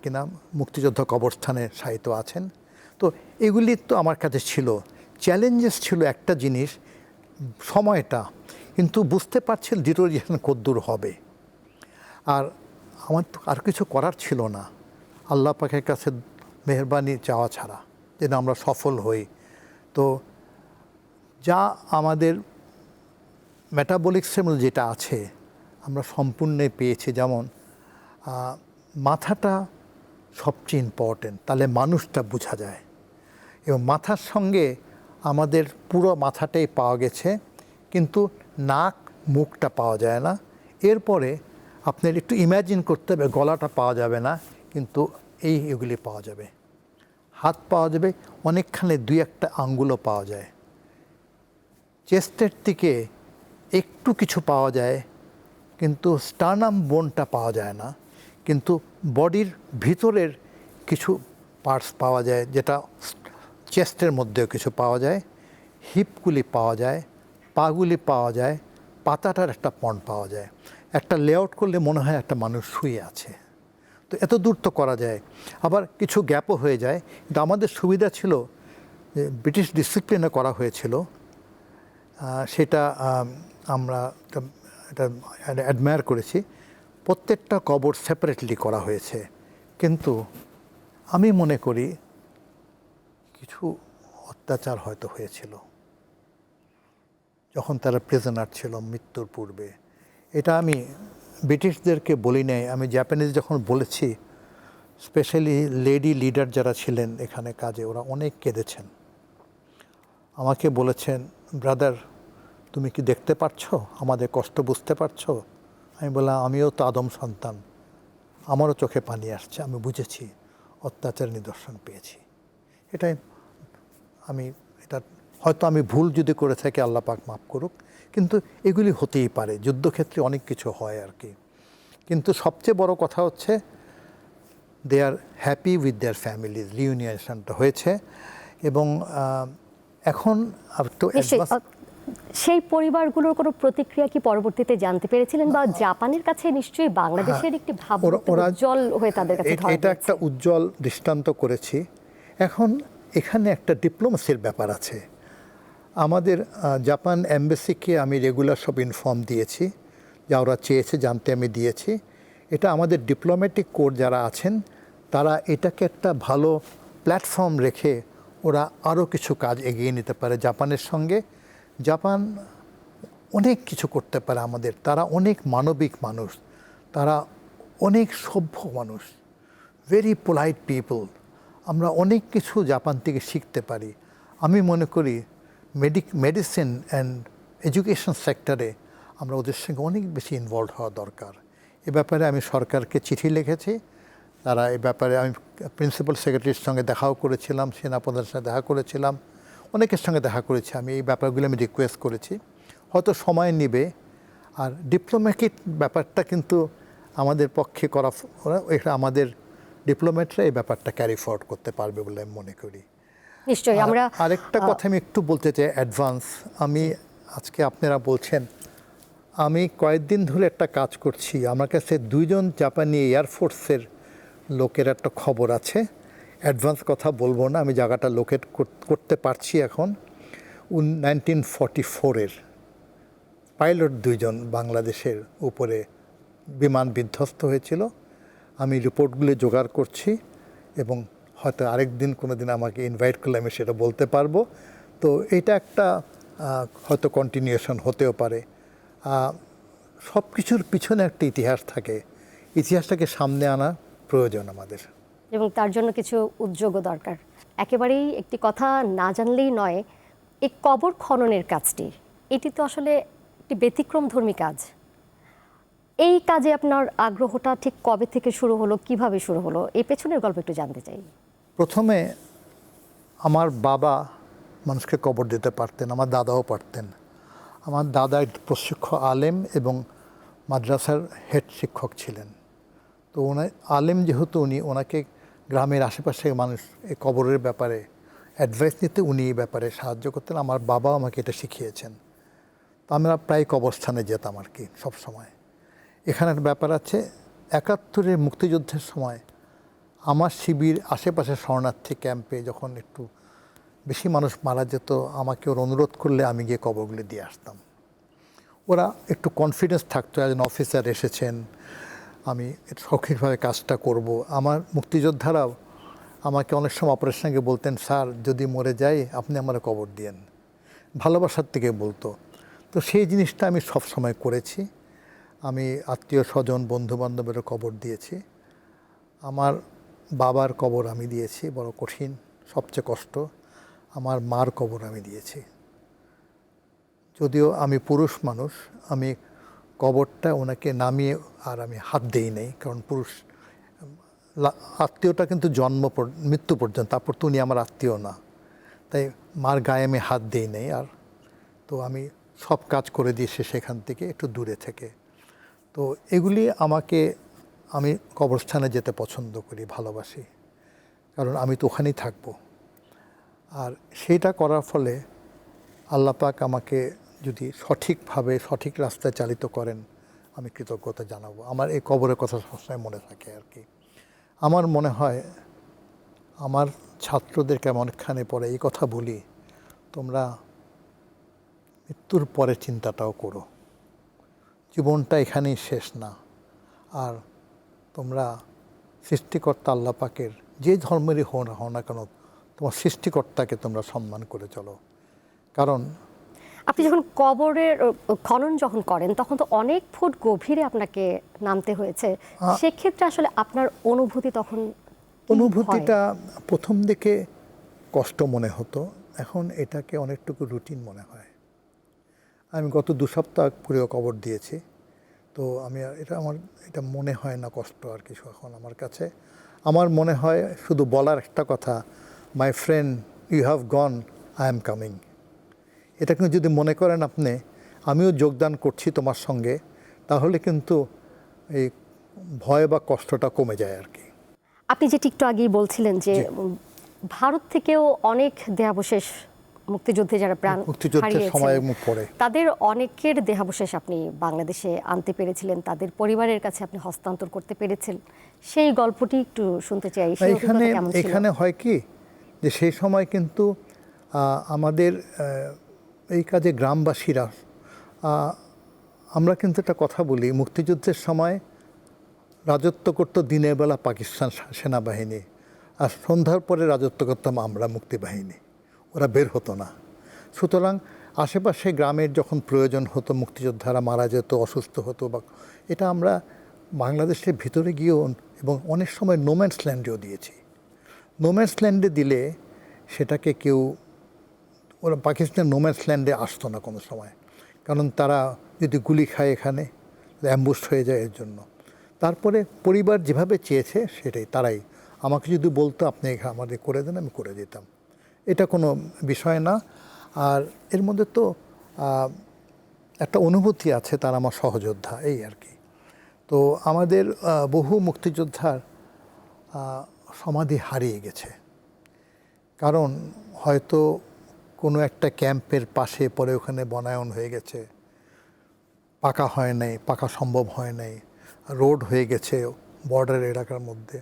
কি নাম মুক্তিযোদ্ধা কবরস্থানে শায়িত আছেন। তো এগুলি তো আমার কাছে ছিল। চ্যালেঞ্জেস ছিল একটা জিনিস, সময়টা, কিন্তু বুঝতে পারছিল ডিটোরিয়েশন কদ্দূর হবে। আর আমার তো আর কিছু করার ছিল না, আল্লাহ পাকের কাছে মেহেরবানি চাওয়া ছাড়া যেন আমরা সফল হই। তো যা আমাদের মেটাবলিক্সের মধ্যে যেটা আছে আমরা সম্পূর্ণই পেয়েছি। যেমন মাথাটা সবচেয়ে ইম্পর্টেন্ট, তাহলে মানুষটা বোঝা যায়। এবং মাথার সঙ্গে আমাদের পুরো মাথাটাই পাওয়া গেছে, কিন্তু নাক মুখটা পাওয়া যায় না। এরপরে আপনার একটু ইমাজিন করতে হবে, গলাটা পাওয়া যাবে না, কিন্তু এগুলি পাওয়া যাবে। হাত পাওয়া যাবে, অনেকখানে 2-1টা আঙ্গুলও পাওয়া যায়। চেস্টের দিকে একটু কিছু পাওয়া যায়, কিন্তু স্টার্নাম বোনটা পাওয়া যায় না। কিন্তু বডির ভিতরের কিছু পার্টস পাওয়া যায়, যেটা চেস্টের মধ্যেও কিছু পাওয়া যায়। হিপগুলি পাওয়া যায়, পাগুলি পাওয়া যায়, পাতাটার একটা পণ পাওয়া যায়। একটা লেআউট করলে মনে হয় একটা মানুষ শুয়ে আছে। তো এত দূর তো করা যায়, আবার কিছু গ্যাপও হয়ে যায়। কিন্তু আমাদের সুবিধা ছিল যে ব্রিটিশ ডিসিপ্লিনে করা হয়েছিল, সেটা আমরা এটা অ্যাডমায়ার করেছি। প্রত্যেকটা কবর সেপারেটলি করা হয়েছে, কিন্তু আমি মনে করি কিছু অত্যাচার হয়তো হয়েছিল যখন তারা প্রিজনার ছিল মৃত্যুর পূর্বে। এটা আমি ব্রিটিশদেরকে বলি নাই, আমি জাপানিজ যখন বলেছি, স্পেশালি লেডি লিডার যারা ছিলেন এখানে কাজে, ওরা অনেক কেঁদেছেন। আমাকে বলেছেন, ব্রাদার তুমি কি দেখতে পারছো, আমাদের কষ্ট বুঝতে পারছো? আমি বললাম, আমিও তো আদম সন্তান, আমারও চোখে পানি আসছে, আমি বুঝেছি, অত্যাচারের নিদর্শন পেয়েছি। এটাই এটা হয়তো আমি ভুল যদি করে থাকি আল্লাহ পাক মাফ করুক, কিন্তু এগুলি হতেই পারে, যুদ্ধক্ষেত্রে অনেক কিছু হয় আর কি। কিন্তু সবচেয়ে বড় কথা হচ্ছে দে আর হ্যাপি উইথ দেয়ার ফ্যামিলিজ, রিউনিয়নটা হয়েছে। এবং এখন আর তো সেই পরিবারগুলোর কোনো প্রতিক্রিয়া কি পরবর্তীতে জানতে পেরেছিলেন, বা জাপানের কাছে নিশ্চয়ই বাংলাদেশের একটি ভাবমূর্তি উজ্জ্বল হয়ে তাদের কাছে ধরা এটা একটা উজ্জ্বল দৃষ্টান্ত করেছি। এখন এখানে একটা ডিপ্লোমেসির ব্যাপার আছে। আমাদের জাপান এমবাসিকে আমি রেগুলার সব ইনফর্ম দিয়েছি, যা ওরা চেয়েছে জানতে আমি দিয়েছি। এটা আমাদের ডিপ্লোম্যাটিক কোর যারা আছেন তারা এটাকে একটা ভালো প্ল্যাটফর্ম রেখে ওরা আরও কিছু কাজ এগিয়ে নিতে পারে জাপানের সঙ্গে। জাপান অনেক কিছু করতে পারে আমাদের, তারা অনেক মানবিক মানুষ, তারা অনেক সভ্য মানুষ, ভেরি পোলাইট পিপল। আমরা অনেক কিছু জাপান থেকে শিখতে পারি। আমি মনে করি মেডিসিন অ্যান্ড এডুকেশন সেক্টরে আমরা ওদের সঙ্গে অনেক বেশি ইনভলভ হওয়া দরকার। এ ব্যাপারে আমি সরকারকে চিঠি লিখেছি। তারা এই ব্যাপারে, আমি প্রিন্সিপাল সেক্রেটারির সঙ্গে দেখাও করেছিলাম, সেনাপ্রধানের সঙ্গে দেখা করেছিলাম, অনেকের সঙ্গে দেখা করেছি। আমি এই ব্যাপারগুলো আমি রিকোয়েস্ট করেছি, হয়তো সময় নেবে। আর ডিপ্লোম্যাটিক ব্যাপারটা কিন্তু আমাদের পক্ষে করা, এটা আমাদের ডিপ্লোম্যাটরা এই ব্যাপারটা ক্যারি ফরওয়ার্ড করতে পারবে বলে আমি মনে করি। নিশ্চয়ই। আমরা আরেকটা কথা আমি একটু বলতে চাই অ্যাডভান্স। আমি আজকে আপনারা বলছেন, আমি কয়েকদিন ধরে একটা কাজ করছি, আমার কাছে 2 জন জাপানি এয়ারফোর্সের লোকের একটা খবর আছে। অ্যাডভান্স কথা বলবো না, আমি জায়গাটা লোকেট করতে পারছি এখন। 1944-এর পাইলট 2 জন বাংলাদেশের উপরে বিমান বিধ্বস্ত হয়েছিল। আমি রিপোর্টগুলি জোগাড় করছি এবং হয়তো আরেক দিন কোনো দিন আমাকে ইনভাইট করলে আমি সেটা বলতে পারবো। তো এটা একটা হয়তো কন্টিনিউশন হতেও পারে। সব কিছুর পিছনে একটা ইতিহাস থাকে, ইতিহাসটাকে সামনে আনা প্রয়োজন আমাদের, এবং তার জন্য কিছু উদ্যোগও দরকার। একেবারেই একটি কথা না জানলেই নয়, এই কবর খননের কাজটি, এটি তো আসলে একটি ব্যতিক্রমধর্মী কাজ। এই কাজে আপনার আগ্রহটা ঠিক কবে থেকে শুরু হলো, কিভাবে শুরু হলো, এই পেছনের গল্প একটু জানতে চাই। প্রথমে আমার বাবা মানুষকে কবর দিতে পারতেন, আমার দাদাও পারতেন। আমার দাদা প্রশিক্ষক আলেম এবং মাদ্রাসার হেড শিক্ষক ছিলেন। তো আলেম যেহেতু, ওনাকে গ্রামের আশেপাশে মানুষ এই কবরের ব্যাপারে অ্যাডভাইস নিতে উনি এই ব্যাপারে সাহায্য করতেন। আমার বাবা আমাকে এটা শিখিয়েছেন। তো আমরা প্রায় কবরস্থানে যেতাম আর কি সবসময়। এখানে একটা ব্যাপার আছে, ৭১-এর মুক্তিযুদ্ধের সময় আমার শিবির আশেপাশে শরণার্থী ক্যাম্পে যখন একটু বেশি মানুষ মারা যেত, আমাকে ওর অনুরোধ করলে আমি গিয়ে কবরগুলি দিয়ে আসতাম। ওরা একটু কনফিডেন্স থাকতো, একজন অফিসার এসেছেন, আমি সঠিকভাবে কাজটা করব। আমার মুক্তিযোদ্ধারাও আমাকে অনেক সময় অপারেশন আগে বলতেন, স্যার যদি মরে যাই আপনি আমার কবর দিয়েন, ভালোবাসার থেকে বলতো। তো সেই জিনিসটা আমি সব সময় করেছি। আমি আত্মীয় স্বজন বন্ধুবান্ধবেরও কবর দিয়েছি। আমার বাবার কবর আমি দিয়েছি, বড় কঠিন, সবচেয়ে কষ্ট। আমার মার কবর আমি দিয়েছি। যদিও আমি পুরুষ মানুষ, আমি কবরটা ওনাকে নামিয়ে আর আমি হাত দেই নাই, কারণ পুরুষ আত্মীয়টা কিন্তু মৃত্যু পর্যন্ত, তারপর তো উনি আমার আত্মীয় না, তাই মার গায়ে আমি হাত দেই নাই। আর তো আমি সব কাজ করে দিয়েছি সেখান থেকে একটু দূরে থেকে। তো এগুলি আমি কবরস্থানে যেতে পছন্দ করি, ভালোবাসি, কারণ আমি তো ওখানেই থাকবো। আর সেইটা করার ফলে আল্লাহ পাক আমাকে যদি সঠিকভাবে সঠিক রাস্তায় চালিত করেন, আমি কৃতজ্ঞতা জানাবো। আমার এই কবরের কথা সবসময় মনে থাকে আর কি। আমার মনে হয় আমার ছাত্রদেরকে আমি অনেকখানি পরে এই কথা বলি, তোমরা মৃত্যুর পরে চিন্তাটাও করো, জীবনটা এখানেই শেষ না। আর তোমরা সৃষ্টিকর্তা আল্লাহ পাকের যে ধর্মেরই হও না কেন, তোমার সৃষ্টিকর্তাকে তোমরা সম্মান করে চলো। কারণ আপনি যখন কবরের খনন যখন করেন তখন তো অনেক ফুট গভীরে আপনাকে নামতে হয়েছে, সেক্ষেত্রে আসলে আপনার অনুভূতি তখন অনুভূতিটা প্রথম দিকে কষ্ট মনে হতো, এখন এটাকে অনেকটুকু রুটিন মনে হয়। আমি গত 2 সপ্তাহ পুরো কবর দিয়েছি, তো আমার এটা মনে হয় না কষ্ট আর কিছু এখন আমার কাছে। আমার মনে হয় শুধু বলার একটা কথা, my friend you have gone, I am coming. এটা কিন্তু যদি মনে করেন আপনি আমিও যোগদান করছি তোমার সঙ্গে, তাহলে কিন্তু এই ভয় বা কষ্টটা কমে যায় আর কি। আপনি যেটি একটু আগেই বলছিলেন যে ভারত থেকেও অনেক দেহাবশেষ মুক্তিযুদ্ধে যারা প্রাণ মুক্তিযুদ্ধের সময় পড়ে তাদের অনেকের দেহাবশেষ আপনি বাংলাদেশে আনতে পেরেছিলেন, তাদের পরিবারের কাছে আপনি হস্তান্তর করতে পেরেছেন, সেই গল্পটি একটু শুনতে চাই। এখানে হয় কি যে সেই সময় কিন্তু আমাদের এই কাজে গ্রামবাসীরা, আমরা কিন্তু একটা কথা বলি, মুক্তিযুদ্ধের সময় রাজত্ব করত দিনের বেলা পাকিস্তান সেনাবাহিনী, আর সন্ধ্যার পরে রাজত্ব করতাম আমরা মুক্তিবাহিনী, ওরা বের হতো না। সুতরাং আশেপাশে গ্রামের যখন প্রয়োজন হতো, মুক্তিযোদ্ধারা মারা যেত, অসুস্থ হতো, বা এটা আমরা বাংলাদেশের ভিতরে গিয়েও এবং অনেক সময় নোম্যান্স ল্যান্ডেও দিয়েছি। নোম্যান্স ল্যান্ডে দিলে সেটাকে ওরা পাকিস্তানের নোম্যান্স ল্যান্ডে আসতো না কোনো সময়, কারণ তারা যদি গুলি খায় এখানে অ্যাম্বুশ হয়ে যায় এর জন্য। তারপরে পরিবার যেভাবে চেয়েছে সেটাই, তারাই আমাকে যদি বলতো আপনি আমাদের করে দেন, আমি করে দিতাম, এটা কোনো বিষয় না। আর এর মধ্যে তো একটা অনুভূতি আছে, তারা আমার সহযোদ্ধা, এই আর কি। তো আমাদের বহু মুক্তিযোদ্ধার সমাধি হারিয়ে গেছে, কারণ হয়তো কোনো একটা ক্যাম্পের পাশে পরে ওখানে বনায়ন হয়ে গেছে, পাকা হয় নাই, পাকা সম্ভব হয় নাই, রোড হয়ে গেছে বর্ডার এলাকার মধ্যে,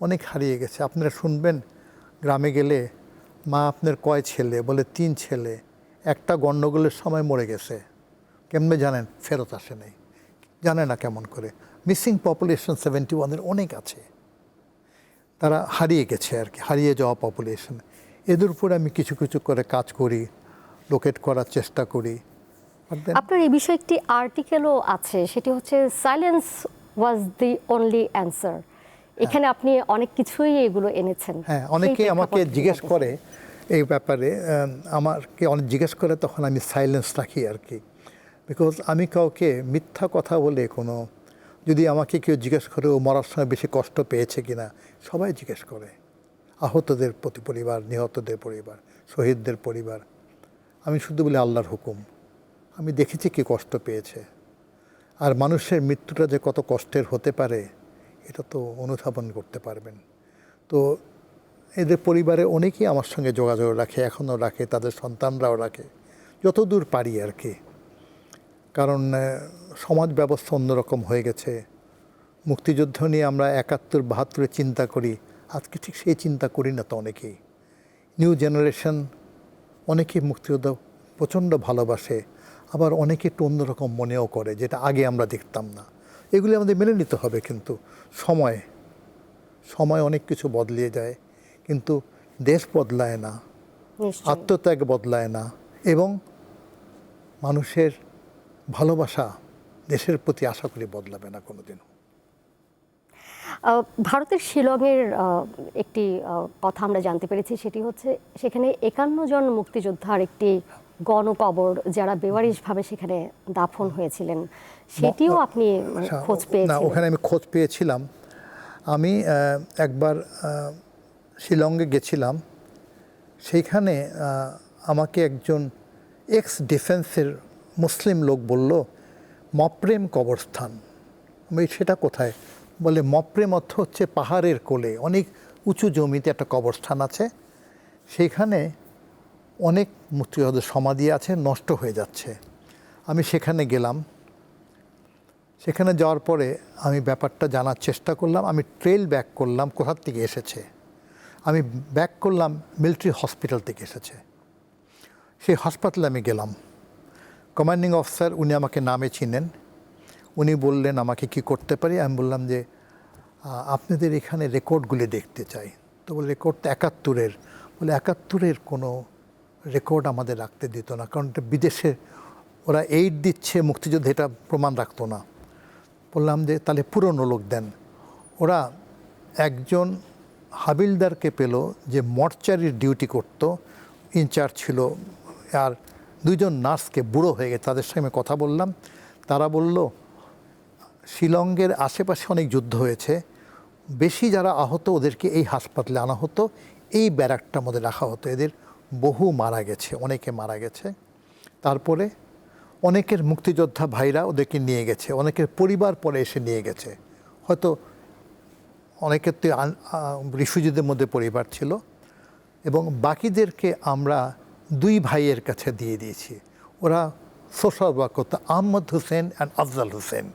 অনেক হারিয়ে গেছে। আপনারা শুনবেন গ্রামে গেলে, মা আপনার কয় ছেলে, বলে 3 ছেলে, একটা গণ্ডগোলের সময় মরে গেছে, কেমনে জানেন? ফেরত আসে নাই, জানে না কেমন করে। মিসিং পপুলেশন 71-এর অনেক আছে, তারা হারিয়ে গেছে আর কি, হারিয়ে যাওয়া পপুলেশন। এদের উপরে আমি কিছু কিছু করে কাজ করি, লোকেট করার চেষ্টা করি। আপনার এই বিষয়ে একটি আর্টিকেলও আছে, সেটি হচ্ছে silence was the only answer. এখানে আপনি অনেক কিছুই এগুলো এনেছেন। হ্যাঁ, অনেকে আমাকে জিজ্ঞেস করে এই ব্যাপারে, আমাকে অনেক জিজ্ঞেস করে, তখন আমি সাইলেন্স রাখি আর কি। বিকজ আমি কাউকে মিথ্যা কথা বলে যদি আমাকে কেউ জিজ্ঞেস করে ও মরার সময় বেশি কষ্ট পেয়েছে কিনা, সবাই জিজ্ঞেস করে, আহতদের প্রতি পরিবার, নিহতদের পরিবার, শহীদদের পরিবার। আমি শুধু বলি আল্লাহর হুকুম, আমি দেখেছি কি কষ্ট পেয়েছে। আর মানুষের মৃত্যুটা যে কত কষ্টের হতে পারে এটা তো অনুধাবন করতে পারবেন। তো এদের পরিবারে অনেকেই আমার সঙ্গে যোগাযোগ রাখে, এখনও রাখে, তাদের সন্তানরাও রাখে, যতদূর পারি আর কি। কারণ সমাজ ব্যবস্থা অন্যরকম হয়ে গেছে। মুক্তিযুদ্ধ নিয়ে আমরা 71-72 চিন্তা করি, আজকে ঠিক সেই চিন্তা করি না তো অনেকেই। নিউ জেনারেশন অনেকেই মুক্তিযুদ্ধ প্রচণ্ড ভালোবাসে, আবার অনেকে একটু অন্যরকম মনেও করে, যেটা আগে আমরা দেখতাম না। এগুলি আমাদের মেনে নিতে হবে, কিন্তু সময় অনেক কিছু বদলিয়ে যায়, কিন্তু দেশ বদলায় না, নিশ্চয়ই। আত্মত্যাগ বদলায় না, এবং মানুষের ভালোবাসা দেশের প্রতি আশা করি বদলাবে না কোনোদিনও। ভারতের শিলংয়ের একটি কথা আমরা জানতে পেরেছি, সেটি হচ্ছে সেখানে 51 জন মুক্তিযোদ্ধার একটি গণকবর যারা বেওয়ারিশভাবে সেখানে দাফন হয়েছিলেন, সেটিও আপনি খোঁজ না, পেয়েছিলেন? ওখানে আমি খোঁজ পেয়েছিলাম। আমি একবার শিলংয়ে গেছিলাম, সেইখানে আমাকে একজন এক্স ডিফেন্সের মুসলিম লোক বলল মপ্রেম কবরস্থান। আমি সেটা কোথায়? বলে মপ্রেম অর্থ হচ্ছে পাহাড়ের কোলে অনেক উঁচু জমিতে একটা কবরস্থান আছে, সেইখানে অনেক মুক্তিযোদ্ধাদের সমাধি আছে, নষ্ট হয়ে যাচ্ছে। আমি সেখানে গেলাম। সেখানে যাওয়ার পরে আমি ব্যাপারটা জানার চেষ্টা করলাম। আমি ট্রেল ব্যাক করলাম কোথার থেকে এসেছে। আমি ব্যাক করলাম মিলিটারি হসপিটাল থেকে এসেছে। সেই হাসপাতালে আমি গেলাম। কমান্ডিং অফিসার উনি আমাকে নামে চিনেন। উনি বললেন আমাকে কি করতে পারি। আমি বললাম যে আপনাদের এখানে রেকর্ডগুলি দেখতে চাই। তো বলে রেকর্ড তো 71-এর। বলে 71-এর কোনো রেকর্ড আমাদের রাখতে দিত না, কারণ এটা বিদেশে ওরা এইড দিচ্ছে, মুক্তিযুদ্ধে এটা প্রমাণ রাখতো না। বললাম যে তাহলে পুরনো লোক দেন। ওরা একজন হাবিলদারকে পেল যে মর্চারির ডিউটি করত, ইনচার্জ ছিল, আর 2 জন নার্সকে, বুড়ো হয়ে গেছে, তাদের সঙ্গে কথা বললাম। তারা বলল শিলংয়ের আশেপাশে অনেক যুদ্ধ হয়েছে, বেশি যারা আহত ওদেরকে এই হাসপাতালে আনা হতো, এই ব্যারাকটার মধ্যে রাখা হতো। এদের বহু মারা গেছে, অনেকে মারা গেছে। তারপরে অনেকের মুক্তিযোদ্ধা ভাইরা ওদেরকে নিয়ে গেছে, অনেকের পরিবার পরে এসে নিয়ে গেছে। হয়তো অনেকের তো রিফিউজিদের মধ্যে পরিবার ছিল, এবং বাকিদেরকে আমরা 2 ভাইয়ের কাছে দিয়ে দিয়েছি। ওরা সোশ্যাল ওয়ার্ক করতো, আহমদ হোসেন অ্যান্ড আফজাল হোসেন,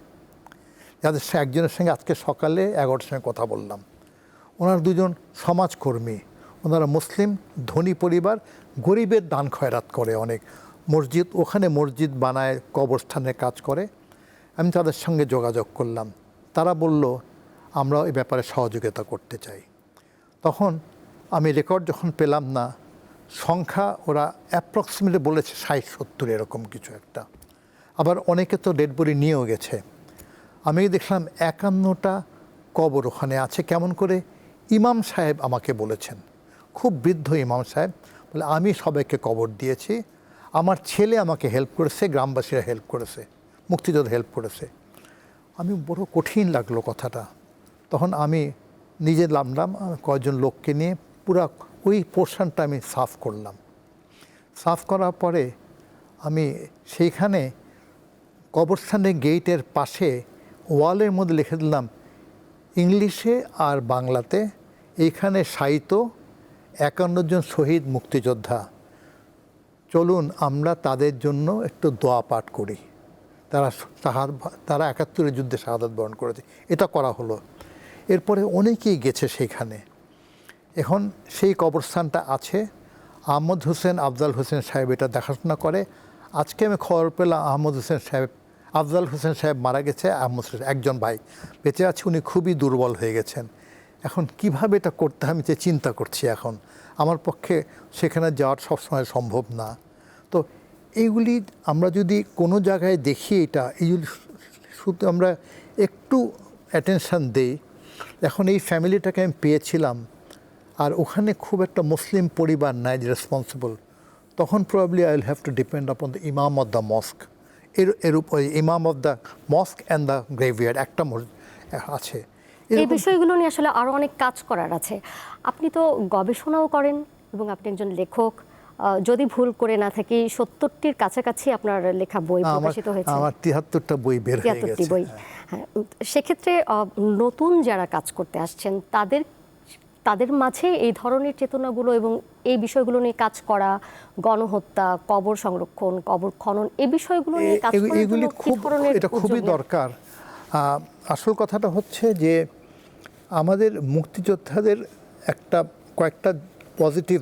যাদের একজনের সঙ্গে আজকে সকালে 11টার সময় কথা বললাম। ওনার 2 জন সমাজকর্মী, ওনারা মুসলিম, ধনী পরিবার, গরিবের দান খয়রাত করে অনেক, মসজিদ, ওখানে মসজিদ বানায়, কবরস্থানের কাজ করে। আমি তাদের সঙ্গে যোগাযোগ করলাম। তারা বলল আমরা এই ব্যাপারে সহযোগিতা করতে চাই। তখন আমি রেকর্ড যখন পেলাম না, সংখ্যা ওরা অ্যাপ্রক্সিমেটলি বলেছে 60-70 এরকম কিছু একটা। আবার অনেকে তো ডেড বডি নিয়েও গেছে। আমি দেখলাম 51টা কবর ওখানে আছে। কেমন করে? ইমাম সাহেব আমাকে বলেছেন, খুব বৃদ্ধ ইমাম সাহেব, বলে আমি সবাইকে কবর দিয়েছি, আমার ছেলে আমাকে হেল্প করেছে, গ্রামবাসীরা হেল্প করেছে, মুক্তিযোদ্ধা হেল্প করেছে। আমি বড় কঠিন লাগলো কথাটা। তখন আমি নিজে নামলাম, কয়েকজন লোককে নিয়ে পুরা ওই পোর্শনটা আমি সাফ করলাম। সাফ করার পরে আমি সেইখানে কবরস্থানের গেটের পাশে ওয়ালের মধ্যে লিখে দিলাম ইংলিশে আর বাংলাতে, এইখানে শায়িত 51 জন শহীদ মুক্তিযোদ্ধা, চলুন আমরা তাদের জন্য একটু দোয়া পাঠ করি। তারা 71-এর যুদ্ধে শাহাদাত বরণ করেছে। এটা করা হলো। এরপরে অনেকেই গেছে সেখানে। এখন সেই কবরস্থানটা আছে। আহমদ হোসেন, আফজাল হোসেন সাহেব এটা দেখাশোনা করে। আজকে আমি খবর পেলাম আফজাল হোসেন সাহেব মারা গেছে, আহমদ হোসেন একজন ভাই বেঁচে আছে, উনি খুবই দুর্বল হয়ে গেছেন। এখন কিভাবে এটা করতে আমি যে চিন্তা করছি। এখন আমার পক্ষে সেখানে যাওয়ার সবসময় সম্ভব না। তো এইগুলি আমরা যদি কোনো জায়গায় দেখি, এইগুলি শুধু আমরা একটু অ্যাটেনশান দেই। এখন এই ফ্যামিলিটাকে আমি পেয়েছিলাম, আর ওখানে খুব একটা মুসলিম পরিবার নাই যে রেসপন্সিবল, তখন probably I will have to depend upon the ইমাম অফ দ্য মস্ক। এর উপরে ইমাম of the mosque and the graveyard একটা আছে। এই বিষয়গুলো নিয়ে আসলে আরও অনেক কাজ করার আছে। আপনি তো গবেষণাও করেন এবং আপনি একজন লেখক। যদি ভুল করে না থাকি 70টির কাছাকাছি আপনার লেখা বই প্রকাশিত হয়েছে। আমার 73টা বই বের হয়ে গেছে। 73টি বই। হ্যাঁ, সেক্ষেত্রে নতুন যারা কাজ করতে আসছেন তাদের তাদের মাঝে এই ধরনের চেতনাগুলো এবং এই বিষয়গুলো নিয়ে কাজ করা, গণহত্যা, কবর সংরক্ষণ, কবর খনন, এই বিষয়গুলো নিয়ে কাজ করার এগুলি জন্য কি ধরনের এটা খুবই উদ্যোগ নেওয়া? দরকার। আসল কথাটা হচ্ছে যে আমাদের মুক্তিযোদ্ধাদের কয়েকটা পজিটিভ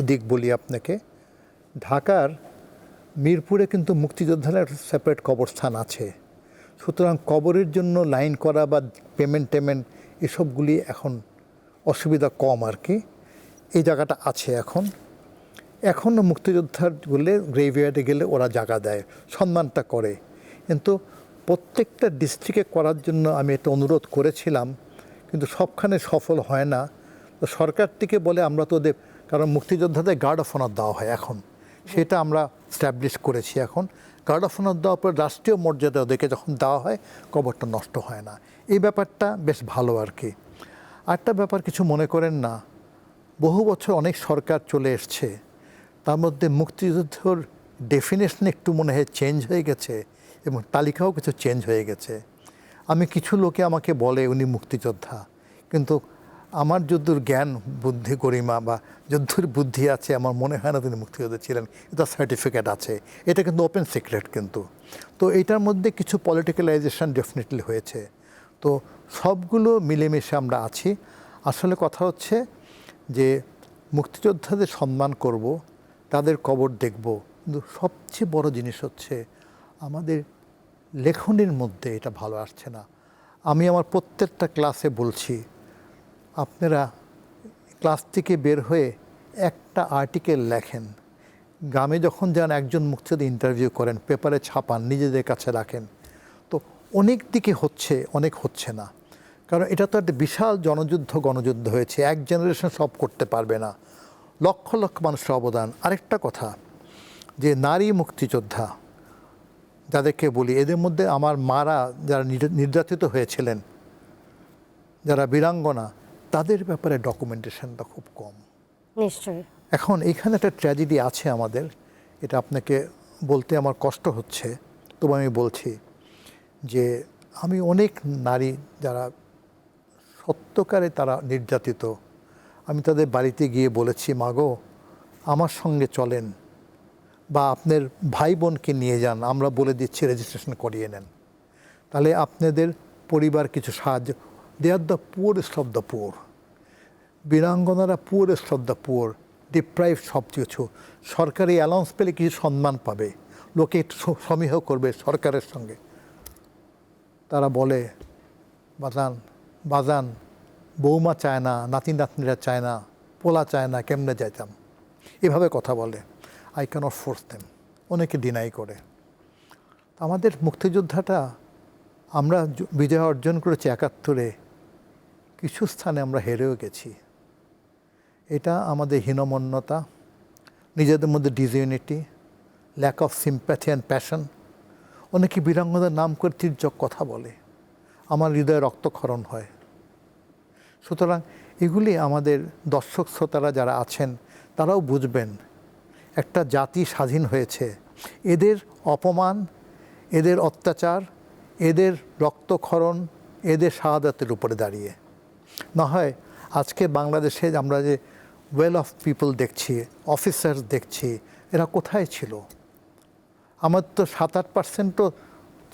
দিক বলি আপনাকে। ঢাকার মিরপুরে কিন্তু মুক্তিযোদ্ধাদের সেপারেট কবরস্থান আছে, সুতরাং কবরের জন্য লাইন করা বা পেমেন্ট এসবগুলি এখন অসুবিধা কম আর কি। এই জায়গাটা আছে এখনও মুক্তিযোদ্ধার বলে গ্রেভইয়ার্ডে গেলে ওরা জায়গা দেয়, সম্মানটা করে। কিন্তু প্রত্যেকটা ডিস্ট্রিক্টে করার জন্য আমি এটা অনুরোধ করেছিলাম, কিন্তু সবখানে সফল হয় না। তো সরকার থেকে বলে আমরা তো ওদের, কারণ মুক্তিযোদ্ধাদের গার্ড অফ অনার দেওয়া হয় এখন, সেটা আমরা স্ট্যাবলিশ করেছি। এখন গার্ড অফ অনার দেওয়ার পর রাষ্ট্রীয় মর্যাদা ওদেরকে যখন দেওয়া হয়, কবরটা নষ্ট হয় না। এই ব্যাপারটা বেশ ভালো আর কি। আরেকটা ব্যাপার, কিছু মনে করেন না, বহু বছর অনেক সরকার চলে এসছে, তার মধ্যে মুক্তিযুদ্ধর ডেফিনেশন একটু মনে হয় চেঞ্জ হয়ে গেছে এবং তালিকাও কিছু চেঞ্জ হয়ে গেছে। কিছু লোকে আমাকে বলে উনি মুক্তিযোদ্ধা, কিন্তু আমার যদ্দূর জ্ঞান বুদ্ধি গরিমা বা যদ্দূর বুদ্ধি আছে, আমার মনে হয় না তিনি মুক্তিযোদ্ধা ছিলেন। এটা সার্টিফিকেট আছে, এটা কিন্তু ওপেন সিক্রেট কিন্তু। তো এইটার মধ্যে কিছু পলিটিক্যালাইজেশন ডেফিনেটলি হয়েছে। তো সবগুলো মিলেমিশে আমরা আছি। আসলে কথা হচ্ছে যে মুক্তিযোদ্ধাদের সম্মান করব, তাদের কবর দেখব, কিন্তু সবচেয়ে বড় জিনিস হচ্ছে আমাদের লেখনীর মধ্যে এটা ভালো আসছে না। আমি আমার প্রত্যেকটা ক্লাসে বলছি, আপনারা ক্লাস থেকে বের হয়ে একটা আর্টিকেল লেখেন, গ্রামে যখন যান একজন মুক্তিযোদ্ধা ইন্টারভিউ করেন, পেপারে ছাপান, নিজেদের কাছে রাখেন। তো অনেক দিকে হচ্ছে, অনেক হচ্ছে না। কারণ এটা তো একটা বিশাল গণযুদ্ধ হয়েছে, এক জেনারেশন সব করতে পারবে না, লক্ষ লক্ষ মানুষের অবদান। আরেকটা কথা, যে নারী মুক্তিযোদ্ধা যাদেরকে বলি, এদের মধ্যে আমার মারা যারা নির্যাতিত হয়েছিলেন, যারা বীরাঙ্গনা, তাদের ব্যাপারে ডকুমেন্টেশনটা খুব কম। নিশ্চয়ই। এখন এইখানে একটা ট্র্যাজেডি আছে আমাদের, এটা আপনাকে বলতে আমার কষ্ট হচ্ছে, তবু আমি বলছি যে আমি অনেক নারী যারা সত্যকারে তারা নির্যাতিত, আমি তাদের বাড়িতে গিয়ে বলেছি, মাগো আমার সঙ্গে চলেন বা আপনার ভাই বোনকে নিয়ে যান, আমরা বলে দিচ্ছি রেজিস্ট্রেশন করিয়ে নেন, তাহলে আপনাদের পরিবার কিছু সাহায্য। They are the poorest of the poor, বীরাঙ্গনারা poorest of the poor, deprive সব কিছু। সরকারি অ্যালাউন্স পেলে কিছু সম্মান পাবে, লোকে একটু সমীহ করবে সরকারের সঙ্গে। তারা বলে, বাজান বৌমা চায় না, নাতি নাতনিরা চায় না, পোলা চায় না, কেমনে যাইতাম, এভাবে কথা বলে। আই ক্যানট ফোর্স দেম, অনেকে ডিনাই করে। আমাদের মুক্তিযোদ্ধাটা, আমরা বিজয় অর্জন করেছি ৭১-এ, কিছু স্থানে আমরা হেরেও গেছি। এটা আমাদের হীনমন্যতা, নিজেদের মধ্যে disunity, lack of sympathy and passion. অনেকে বীরাঙ্গনার নাম করে তির্যক কথা বলে, আমার হৃদয়ে রক্তক্ষরণ হয়। সুতরাং এগুলি আমাদের দর্শক শ্রোতারা যারা আছেন তারাও বুঝবেন, একটা জাতি স্বাধীন হয়েছে, এদের অপমান, এদের অত্যাচার, এদের রক্তক্ষরণ, এদের শাহাদাতের উপরে দাঁড়িয়ে না হয় আজকে বাংলাদেশে আমরা যে ওয়েল অফ পিপল দেখছি, অফিসার্স দেখছি, এরা কোথায় ছিল? আমার তো ৭-৮%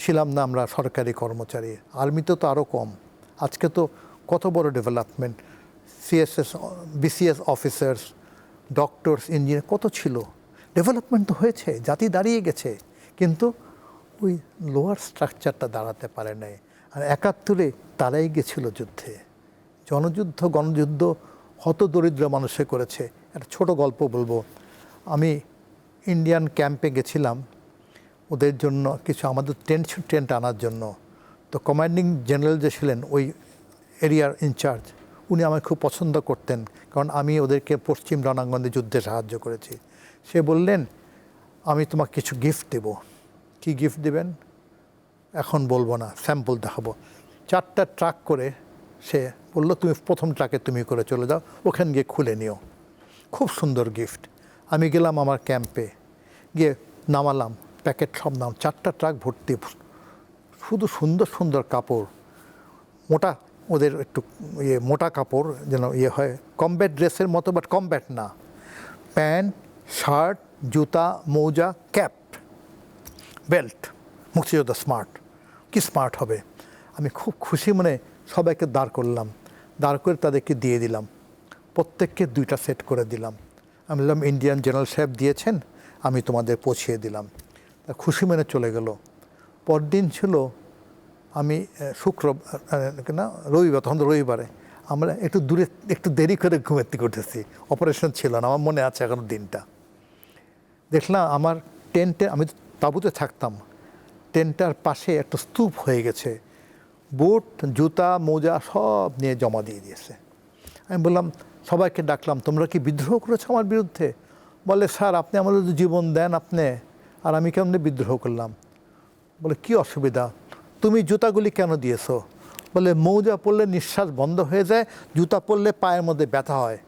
ছিলাম না আমরা সরকারি কর্মচারী, আর্মিতে তো আরও কম। আজকে তো কত বড় development, BCS officers, doctors, engineer কত ছিল, ডেভেলপমেন্ট তো হয়েছে, জাতি দাঁড়িয়ে গেছে, কিন্তু ওই লোয়ার স্ট্রাকচারটা দাঁড়াতে পারে নাই। আর ৭১-এ তারাই গেছিল যুদ্ধে, গণযুদ্ধ হতদরিদ্র মানুষে করেছে। একটা ছোট গল্প বলবো। আমি ইন্ডিয়ান ক্যাম্পে গেছিলাম ওদের জন্য কিছু আমাদের টেন্ট আনার জন্য। তো কমান্ডিং জেনারেল যে ছিলেন ওই এরিয়ার ইনচার্জ, উনি আমাকে খুব পছন্দ করতেন, কারণ আমি ওদেরকে পশ্চিম রণাঙ্গনে যুদ্ধে সাহায্য করেছি। সে বললেন, আমি তোমাকে কিছু গিফট দেব। কি গিফট দেবেন এখন বলবো না, স্যাম্পল দেখাবো। 4টা ট্রাক করে সে বললো, তুমি প্রথম ট্রাকে তুমি করে চলে যাও, ওখানে গিয়ে খুলে নিও। খুব সুন্দর গিফট। আমি গেলাম আমার ক্যাম্পে, গিয়ে নামালাম, প্যাকেট সব নাম, 4টা ট্রাক ভর্তি, শুধু সুন্দর সুন্দর কাপড়, মোটা ওদের একটু মোটা কাপড় যেন হয়, কমব্যাট ড্রেসের মতো, বাট কমব্যাট না, প্যান্ট, শার্ট, জুতা, মৌজা, ক্যাপ, বেল্ট। মুক্তিযোদ্ধা স্মার্ট, কি স্মার্ট হবে। আমি খুব খুশি মনে সবাইকে দাঁড় করলাম, দাঁড় করে তাদেরকে দিয়ে দিলাম, প্রত্যেককে 2টা সেট করে দিলাম। আমি বললাম ইন্ডিয়ান জেনারেল সাহেব দিয়েছেন, আমি তোমাদের পৌঁছিয়ে দিলাম। তা খুশি মনে চলে গেল। পরদিন ছিল আমি রবিবার, তখন তো রবিবারে আমরা একটু দেরি করে ঘুমের থেকে উঠেছি, অপারেশন ছিল না, আমার মনে আছে এখনো দিনটা। দেখলাম আমার টেন্টে, আমি তাঁবুতে থাকতাম, টেন্টটার পাশে একটা স্তূপ হয়ে গেছে, বুট, জুতা, মোজা সব নিয়ে জমা দিয়ে দিয়েছে। আমি বললাম, সবাইকে ডাকলাম, তোমরা কি বিদ্রোহ করেছো আমার বিরুদ্ধে? বলে, স্যার আপনি আমাদের জীবন দেন আপনি, আর আমি কেমন বিদ্রোহ করলাম? বলে, কি অসুবিধা? তুমি জুতাগুলি কেন দিয়েছো? বলে, মৌজা পরলে নিঃশ্বাস বন্ধ হয়ে যায়, জুতা পরলে পায়ের মধ্যে ব্যথা হয়।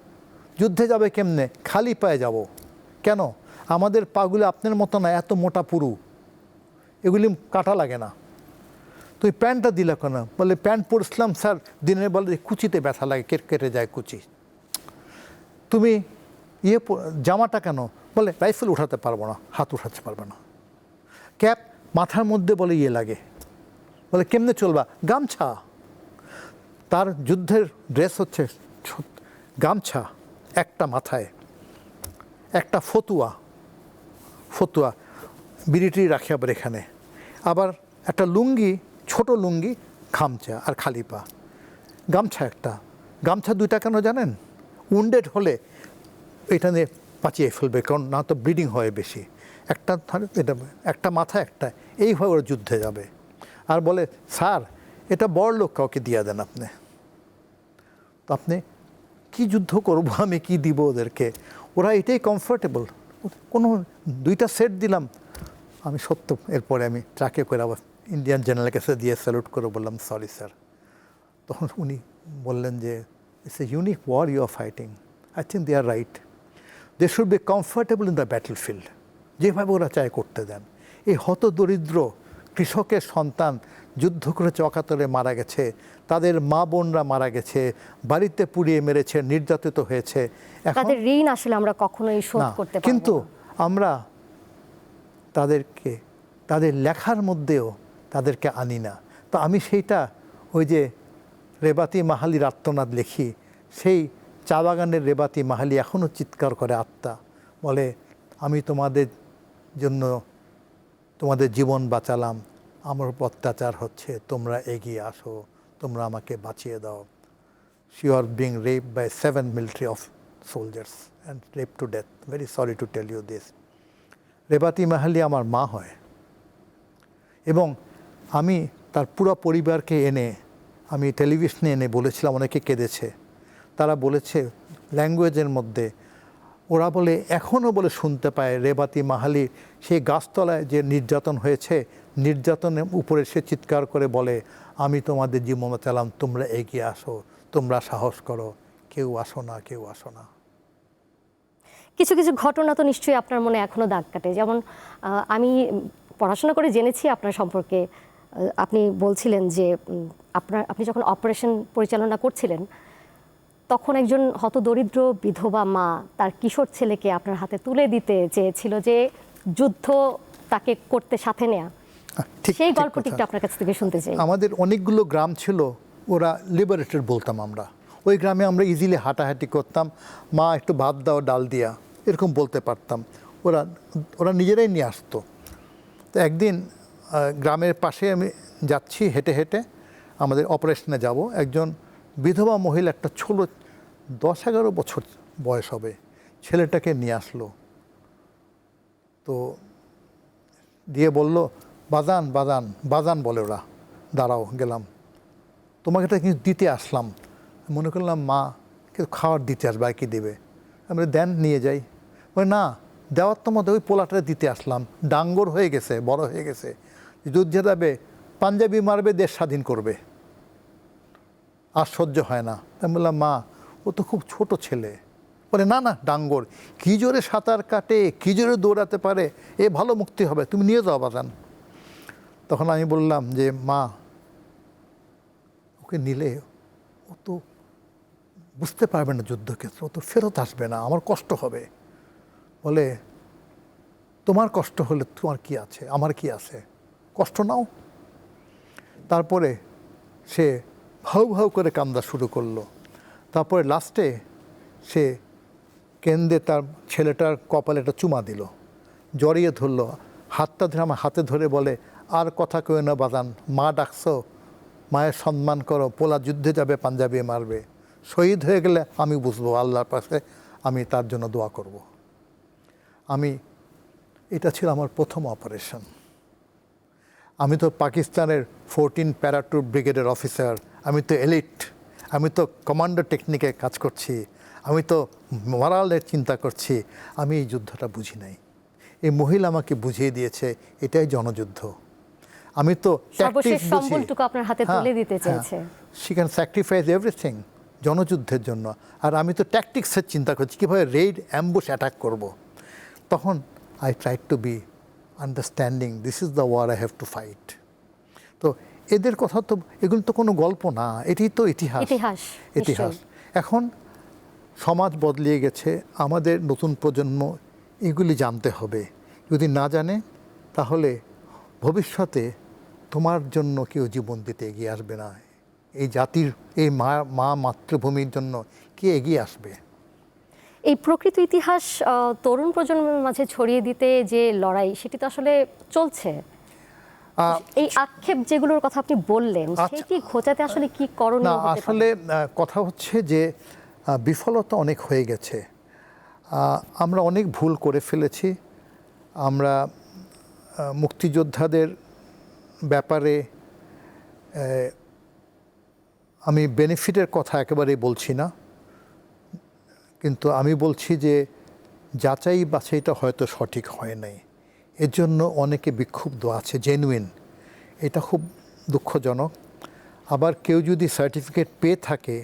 যুদ্ধে যাবে কেমনে? খালি পায়ে যাব। কেন? আমাদের পাগুলি আপনার মতো না, এত মোটা পুরু, এগুলি কাটা লাগে না। তুমি প্যান্টটা দিলে কেন? বলে, প্যান্ট পরছিলাম স্যার, দিনের বলে কুচিতে ব্যথা লাগে, কেটে যায় কুচি। তুমি জামাটা কেন? বলে, রাইফেল উঠাতে পারবো না, হাত উঠাতে পারবে না। ক্যাপ মাথার মধ্যে বলে লাগে। বলে, কেমনে চলবা? গামছা। তার যুদ্ধের ড্রেস হচ্ছে গামছা, একটা মাথায়, একটা ফতুয়া বিড়িটি রাখে আবার এখানে, আবার একটা লুঙ্গি, ছোট লুঙ্গি, খামচা আর খালি পা। গামছা একটা, গামছা 2টা কেন জানেন? উন্ডেড হলে এটা নিয়ে পাচিয়ে ফেলবে, কারণ না তো ব্লিডিং হয় বেশি। এটা একটা মাথা, একটা, এইভাবে ওরা যুদ্ধে যাবে। আর বলে, স্যার এটা বড় লোক, কাউকে দিয়ে দেন আপনি। তো আপনি কি যুদ্ধ করবো, আমি কি দিব ওদেরকে? ওরা এটাই কমফোর্টেবল। কোনো 2টা সেট দিলাম। আমি সত্য, এরপরে আমি ট্রাকে করে আবার ইন্ডিয়ান জেনারেল কাছে দিয়ে স্যালুট করে বললাম, সরি স্যার। তখন উনি বললেন যে, it's a unique war you are fighting, I think they are right, they should be comfortable in the battlefield. যেভাবে ওরা চায় করতে দেন। এই হতদরিদ্র কৃষকের সন্তান যুদ্ধ করে চকাতরে মারা গেছে, তাদের মা বোনরা মারা গেছে, বাড়িতে পুড়িয়ে মেরেছে, নির্যাতিত হয়েছে। তাদের ঋণ আসলে আমরা কখনোই শোধ করতে পারবো না। কিন্তু আমরা তাদের লেখার মধ্যেও তাদেরকে আনি না। তো আমি সেইটা, ওই যে রেবাতি মাহালির আত্মনাদ লিখি, সেই চা বাগানের রেবাতি মাহালি এখনও চিৎকার করে আত্মা, বলে, আমি তোমাদের জন্য তোমাদের জীবন বাঁচালাম, আমার উপর অত্যাচার হচ্ছে, তোমরা এগিয়ে আসো, তোমরা আমাকে বাঁচিয়ে দাও। You are being raped by 7 military soldiers and raped to death. Very sorry to tell you this. রেবাতি Mahali আমার মা হয়, এবং আমি তার পুরো পরিবারকে এনে আমি টেলিভিশনে এনে বলেছিলাম, অনেকে কেঁদেছে। তারা বলেছে ল্যাঙ্গুয়েজের মধ্যে, ওরা বলে এখনও বলে শুনতে পায় রেবাতি মাহালি সেই গাছতলায় যে নির্যাতন হয়েছে, নির্যাতনের উপরে সে চিৎকার করে বলে, আমি তোমাদের জীবন বাঁচালাম, তোমরা এগিয়ে আসো, তোমরা সাহস করো, কেউ আসো না, কেউ আসো না। কিছু কিছু ঘটনা তো নিশ্চয়ই আপনার মনে এখনো দাগ কাটে। যেমন আমি পড়াশোনা করে জেনেছি আপনার সম্পর্কে, আপনি বলছিলেন যে আপনি যখন অপারেশন পরিচালনা করছিলেন, তখন একজন হতদরিদ্র বিধবা মা তার কিশোর ছেলেকে আপনার হাতে তুলে দিতে চেয়েছিল, যে যুদ্ধ তাকে করতে সাথে নেয়া। সেই গল্পটি একটু আপনার কাছ থেকে শুনতে চাই। আমাদের অনেকগুলো গ্রাম ছিল, ওরা লিবারেটেড বলতাম আমরা। ওই গ্রামে আমরা ইজিলি হাঁটাহাঁটি করতাম, মা একটু ভাত দাও ডাল দিয়া, এরকম বলতে পারতাম। ওরা নিজেরাই নিয়ে আসতো। তো একদিন গ্রামের পাশে আমি যাচ্ছি হেঁটে হেঁটে, আমাদের অপারেশনে যাব, একজন বিধবা মহিলা, একটা ছোট 10-11 বছর বয়স হবে, ছেলেটাকে নিয়ে আসলো। তো দিয়ে বলল, বাজান বাজান বাজান বলে ওরা, দাঁড়াও, গেলাম, তোমাকে এটা কিন্তু দিতে আসলাম। মনে করলাম মা কিন্তু খাওয়ার দিতে আসবে, আর কি দেবে। আমি দেন, নিয়ে যাই। বলে, না, দেওয়ার তো মধ্যে ওই পোলাটা দিতে আসলাম, ডাঙ্গর হয়ে গেছে, বড় হয়ে গেছে, যুদ্ধে যাবে, পাঞ্জাবি মারবে, দেশ স্বাধীন করবে, আর সহ্য হয় না। আমি বললাম, মা ও তো খুব ছোট ছেলে। বলে, না না, ডাঙ্গর, কী জোরে সাঁতার কাটে, কী জোরে দৌড়াতে পারে, এ ভালো মুক্তি হবে, তুমি নিয়ে যাও বাজান। তখন আমি বললাম যে, মা ওকে নিলে ও তো বুঝতে পারবে না যুদ্ধক্ষেত্র, ও তো ফেরত আসবে না, আমার কষ্ট হবে। বলে তোমার কষ্ট হলে তোমার কি আছে, আমার কি আছে, কষ্ট নাও। তারপরে সে ভাউ ভাউ করে কান্দা শুরু করলো। তারপরে লাস্টে সে কেন্দ্রে তার ছেলেটার কপালে একটা চুমা দিল, জড়িয়ে ধরলো, হাতটা ধরে আমার হাতে ধরে বলে, আর কথা কেউ না বাজান, মা ডাকছো, মায়ের সম্মান করো, পোলা যুদ্ধে যাবে, পাঞ্জাবি মারবে, শহীদ হয়ে গেলে আমি বুঝবো আল্লাহর পাশে, আমি তার জন্য দোয়া করব। এটা ছিল আমার প্রথম অপারেশন। আমি তো পাকিস্তানের 14 প্যারাট্রুপ ব্রিগেডের অফিসার, আমি তো এলিট, আমি তো কমান্ডো টেকনিকে কাজ করছি, আমি তো মরালের চিন্তা করছি, আমি এই যুদ্ধটা বুঝি নাই। এই মহিলা আমাকে বুঝিয়ে দিয়েছে এটাই জনযুদ্ধ। আমি তো সর্বশেষ সম্বলটুকু আপনার হাতে তুলে দিতে চেয়েছে। শি ক্যান স্যাক্রিফাইস এভরিথিং জনযুদ্ধের জন্য, আর আমি তো ট্যাকটিক্সের চিন্তা করছি, কীভাবে রেইড অ্যাম্বুশ অ্যাটাক করব। তখন I tried to be understanding, this is the war I have to fight. তো এদের কথা তো, এগুলো তো কোনো গল্প না, এটি তো ইতিহাস। ইতিহাস। এখন সমাজ বদলিয়ে গেছে, আমাদের নতুন প্রজন্ম এগুলি জানতে হবে। যদি না জানে তাহলে ভবিষ্যতে তোমার জন্য কেউ জীবন দিতে এগিয়ে আসবে না। এই জাতির, এই মা মাতৃভূমির জন্য কে এগিয়ে আসবে? এই প্রকৃত ইতিহাস তরুণ প্রজন্মের মাঝে ছড়িয়ে দিতে যে লড়াই, সেটি তো আসলে চলছে। এই আক্ষেপ যেগুলোর কথা আপনি বললেন, সেটি ঘোচাতে আসলে কি করণীয় হতে পারে? আসলে কথা হচ্ছে যে বিফলতা অনেক হয়ে গেছে, আমরা অনেক ভুল করে ফেলেছি। আমরা মুক্তিযোদ্ধাদের ব্যাপারে আমি বেনিফিটের কথা একেবারেই বলছি না, কিন্তু আমি বলছি যে যাচাই বাছাইটা হয়তো সঠিক হয় নাই, এর জন্য অনেকে বিক্ষুব্ধ আছে, জেনুইন। এটা খুব দুঃখজনক। আবার কেউ যদি সার্টিফিকেট পেয়ে থাকে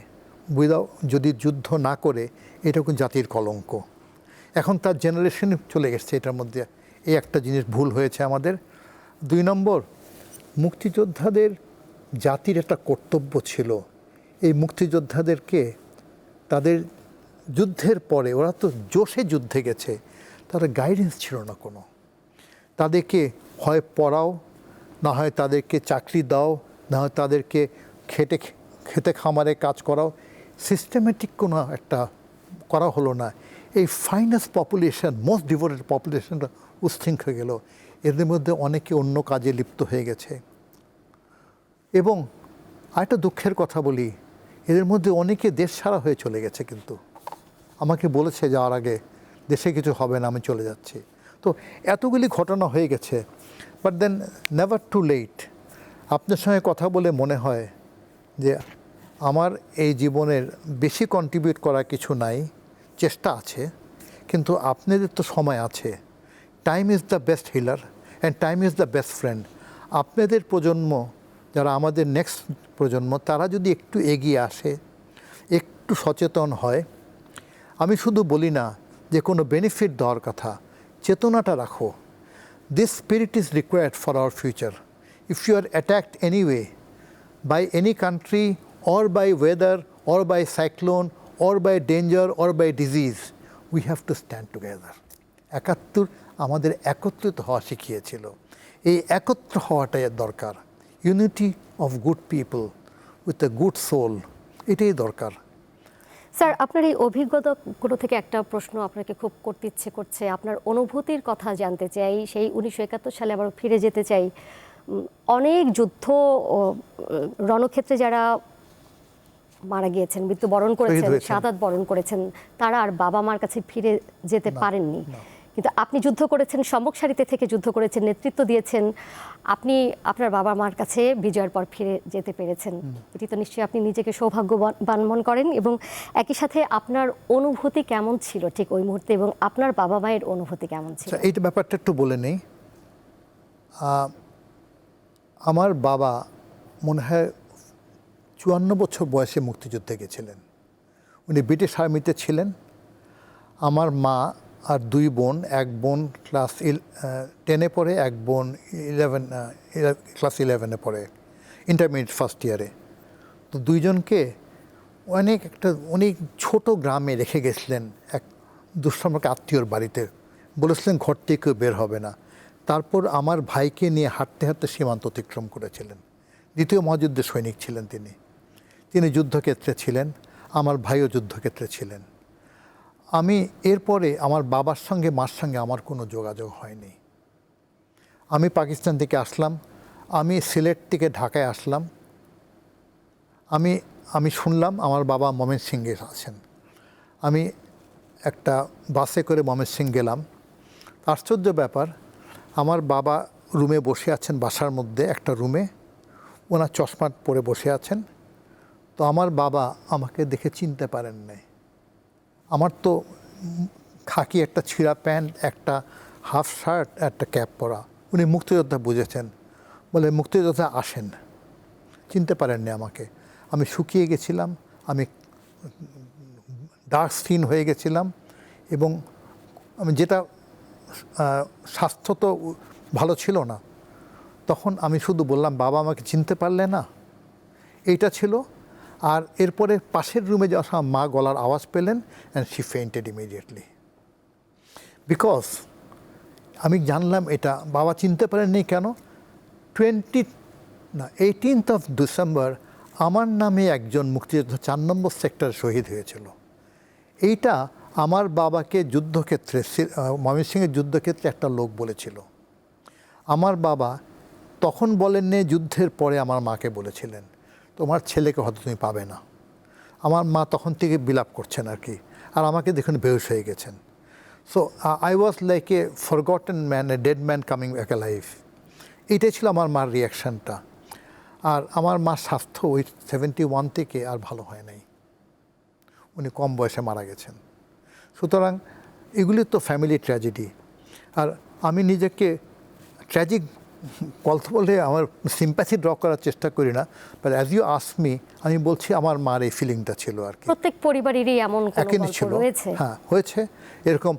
যদি যুদ্ধ না করে, এটা কিন্তু জাতির কলঙ্ক। এখন তার জেনারেশন চলে গেছে এটার মধ্যে, এই একটা জিনিস ভুল হয়েছে আমাদের। 2 নম্বর, মুক্তিযোদ্ধাদের জাতির একটা কর্তব্য ছিল, এই মুক্তিযোদ্ধাদেরকে তাদের যুদ্ধের পরে, ওরা তো জোশে যুদ্ধে গেছে, তারা গাইডেন্স ছিল না কোনো। তাদেরকে হয় পড়াও, না হয় তাদেরকে চাকরি দাও, না হয় তাদেরকে খেতে খামারে কাজ করাও, সিস্টেমেটিক কোনো একটা করা হলো না। এই ফাইনেস্ট পপুলেশন, মোস্ট ডিভোটেড পপুলেশনটা উচ্ছৃঙ্খ হয়ে গেল। এদের মধ্যে অনেকে অন্য কাজে লিপ্ত হয়ে গেছে। এবং আরেকটা দুঃখের কথা বলি, এদের মধ্যে অনেকে দেশ ছাড়া হয়ে চলে গেছে, কিন্তু আমাকে বলেছে যাওয়ার আগে, দেশে কিছু হবে না, আমি চলে যাচ্ছি। তো এতগুলি ঘটনা হয়ে গেছে, but then never too late. আপনার সঙ্গে কথা বলে মনে হয় যে আমার এই জীবনের বেশি কন্ট্রিবিউট করা কিছু নাই, চেষ্টা আছে, কিন্তু আপনাদের তো সময় আছে। Time is the best healer and time is the best friend. আপনাদের প্রজন্ম, যারা আমাদের নেক্সট প্রজন্ম, তারা যদি একটু এগিয়ে আসে, একটু সচেতন হয়। আমি শুধু বলি না যে কোনো বেনিফিট দেওয়ার কথা, চেতনাটা রাখো। This spirit is required for our future. If you are attacked anyway by any country, or by weather, or by cyclone, or by danger, or by disease, we have to stand together. 71 আমাদের একত্রিত হওয়া শিখিয়েছিল। এই একত্র হওয়াটাই দরকার। Unity of good people with a good soul, এটাই দরকার। Sir, আপনার এই অভিজ্ঞতাগুলো থেকে একটা প্রশ্ন আপনাকে খুব করতে ইচ্ছে করছে। আপনার অনুভূতির কথা জানতে চাই। সেই 1971 সালে আবার ফিরে যেতে চাই। অনেক যুদ্ধ রণক্ষেত্রে যারা মারা গিয়েছেন, মৃত্যুবরণ করেছেন, শাহাদাত বরণ করেছেন, তারা আর বাবা মার কাছে ফিরে যেতে পারেননি। কিন্তু আপনি যুদ্ধ করেছেন, সম্মুখ সারিতে থেকে যুদ্ধ করেছেন, নেতৃত্ব দিয়েছেন, আপনি আপনার বাবা মার কাছে বিজয়ের পর ফিরে যেতে পেরেছেন। এটি তো নিশ্চয়ই আপনি নিজেকে সৌভাগ্যবান মনে করেন। এবং একই সাথে আপনার অনুভূতি কেমন ছিল ঠিক ওই মুহূর্তে, এবং আপনার বাবা মায়ের অনুভূতি কেমন ছিল? এই ব্যাপারটা একটু বলে নেই। আমার বাবা মনে হয় 54 বছর বয়সে মুক্তিযুদ্ধে গেছিলেন। উনি ব্রিটিশ আর্মিতে ছিলেন। আমার মা আর 2 বোন, এক বোন ক্লাস 10-এ পড়ে, এক বোন ক্লাস 11-এ পড়ে, ইন্টারমিডিয়েট ফার্স্ট ইয়ারে। তো 2জনকে অনেক ছোট গ্রামে রেখে গেছিলেন এক দুঃসম্পর্ক আত্মীয়র বাড়িতে, বলেছিলেন ঘর থেকে কেউ বের হবে না। তারপর আমার ভাইকে নিয়ে হাঁটতে হাঁটতে সীমান্ত অতিক্রম করেছিলেন। দ্বিতীয় মহাযুদ্ধের সৈনিক ছিলেন তিনি যুদ্ধক্ষেত্রে ছিলেন, আমার ভাইও যুদ্ধক্ষেত্রে ছিলেন। আমি এরপরে আমার বাবার সঙ্গে মার সঙ্গে আমার কোনো যোগাযোগ হয়নি। আমি পাকিস্তান থেকে আসলাম, আমি সিলেট থেকে ঢাকায় আসলাম। আমি শুনলাম আমার বাবা ময়মনসিংহে আছেন। আমি একটা বাসে করে ময়মনসিংহ গেলাম। আশ্চর্য ব্যাপার, আমার বাবা রুমে বসে আছেন, বাসার মধ্যে একটা রুমে, ওনার চশমা পরে বসে আছেন। তো আমার বাবা আমাকে দেখে চিনতে পারেন নাই। আমার তো খাকি একটা ছিঁড়া প্যান্ট, একটা হাফ শার্ট, একটা ক্যাপ পরা। উনি মুক্তিযোদ্ধা বুঝেছেন, বলে মুক্তিযোদ্ধা আসেন। চিনতে পারেননি আমাকে। আমি শুকিয়ে গেছিলাম, আমি ডার্ক স্কিন হয়ে গেছিলাম, এবং আমি যেটা স্বাস্থ্য তো ভালো ছিল না। তখন আমি শুধু বললাম, বাবা আমাকে চিনতে পারলে না, এইটা ছিল। আর এরপরে পাশের রুমে যাওয়ার সময় মা গলার আওয়াজ পেলেন, and she fainted immediately. Because আমি জানলাম এটা বাবা চিনতে পারেননি কেন। 18th of December আমার নামে একজন মুক্তিযোদ্ধা 4 নম্বর সেক্টর শহীদ হয়েছিল। এইটা আমার বাবাকে যুদ্ধক্ষেত্রে, ময়মনসিংহের যুদ্ধক্ষেত্রে একটা লোক বলেছিল। আমার বাবা তখন বলেননি, যুদ্ধের পরে আমার মাকে বলেছিলেন, তোমার ছেলেকে হয়তো তুমি পাবে না। আমার মা তখন থেকে বিলাপ করছেন আর কি, আর আমাকে দেখুন বেহুশ হয়ে গেছেন। So I was like a forgotten man, a dead man coming back A life. এইটাই ছিল আমার মার রিয়াকশানটা। আর আমার মার স্বাস্থ্য ওই 71 থেকে আর ভালো হয় নাই, উনি কম বয়সে মারা গেছেন। সুতরাং এগুলি তো ফ্যামিলি ট্র্যাজেডি। আর আমি নিজেকে ট্র্যাজিক গল্প বলে আমার সিম্প্যাথি ড্র করার চেষ্টা করি না, but as you ask me, আমি বলছি আমার মার এই ফিলিংটা ছিল আর কি। প্রত্যেক পরিবারেরই এমন কোনো একই গল্প ছিল, রয়েছে। হ্যাঁ হয়েছে এরকম।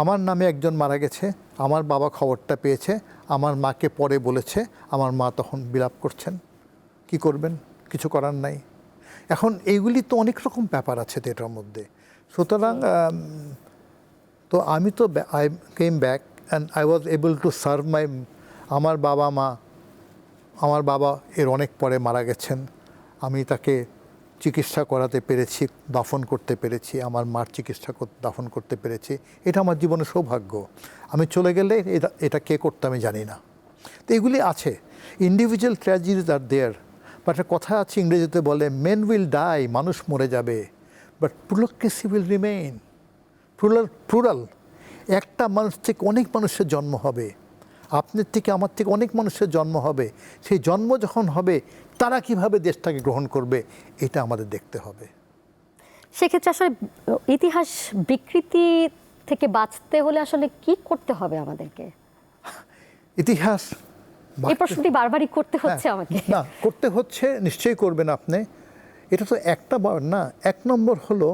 আমার নামে একজন মারা গেছে, আমার বাবা খবরটা পেয়েছে, আমার মাকে পরে বলেছে, আমার মা তখন বিলাপ করছেন। কি করবেন, কিছু করার নাই। এখন এইগুলি তো অনেক রকম ব্যাপার আছে তো এটার মধ্যে। সুতরাং তো আমি তো I came back and I was able to serve মাই, আমার বাবা মা, আমার বাবা এর অনেক পরে মারা গেছেন, আমি তাকে চিকিৎসা করাতে পেরেছি, দাফন করতে পেরেছি, আমার মার চিকিৎসা দাফন করতে পেরেছি। এটা আমার জীবনের সৌভাগ্য। আমি চলে গেলে এটা কে করতে আমি জানি না। তো এগুলি আছে, ইন্ডিভিজুয়াল ট্র্যাজেডিজ আর দেয়ার। বাট একটা কথা আছে ইংরেজিতে বলে, মেন উইল ডাই, মানুষ মরে যাবে, বাট প্লুরাসি উইল রিমেইন। প্লুরাল, একটা মানুষ থেকে অনেক মানুষের জন্ম হবে, আপনার থেকে আমার থেকে অনেক মানুষের জন্ম হবে। সেই জন্ম যখন হবে, তারা কিভাবে দেশটাকে গ্রহণ করবে, এটা আমাদের দেখতে হবে। সেক্ষেত্রে আসলে ইতিহাস বিকৃতি থেকে বাঁচতে হলে আসলে কি করতে হবে আমাদেরকে? ইতিহাস এই প্রশ্নটি বারবারই করতে হচ্ছে আমাকে। না, করতে হচ্ছে, নিশ্চয়ই করবেন আপনি। এটা তো একটা বার না। 1 নম্বর হলো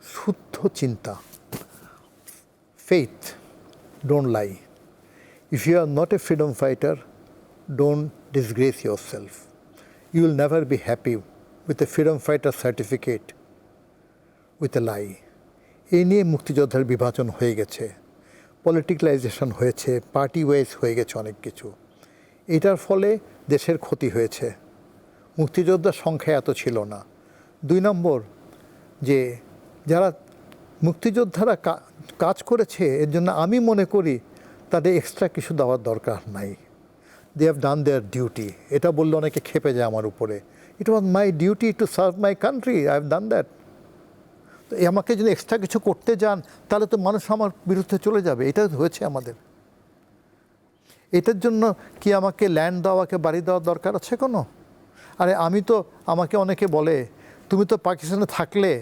শুদ্ধ চিন্তা, faith, don't lie. If you are not a freedom fighter, don't disgrace yourself. You will never be happy with a freedom fighter certificate with a lie. এই নিয়ে মুক্তিযোদ্ধার বিভাজন হয়ে গেছে, পলিটিক্যালাইজেশন হয়েছে, পার্টি ওয়াইজ হয়ে গেছে অনেক কিছু। এটার ফলে দেশের ক্ষতি হয়েছে। মুক্তিযোদ্ধার সংখ্যা এত ছিল না। 2 নম্বর, যে যারা মুক্তিযোদ্ধারা কাজ করেছে, এর জন্য আমি মনে করি তাদের এক্সট্রা কিছু দেওয়ার দরকার নাই। They have done their duty. এটা বললে অনেকে খেপে যায় আমার উপরে। It was my duty to serve my country, I have done that. তো আমাকে যদি এক্সট্রা কিছু করতে যান, তাহলে তো মানুষ আমার বিরুদ্ধে চলে যাবে। এটা হয়েছে আমাদের। এটার জন্য কি আমাকে ল্যান্ড দেওয়াকে বাড়ি দেওয়ার দরকার আছে কোনো? আরে আমি তো, আমাকে অনেকে বলে, তুমি তো পাকিস্তানে থাকলে,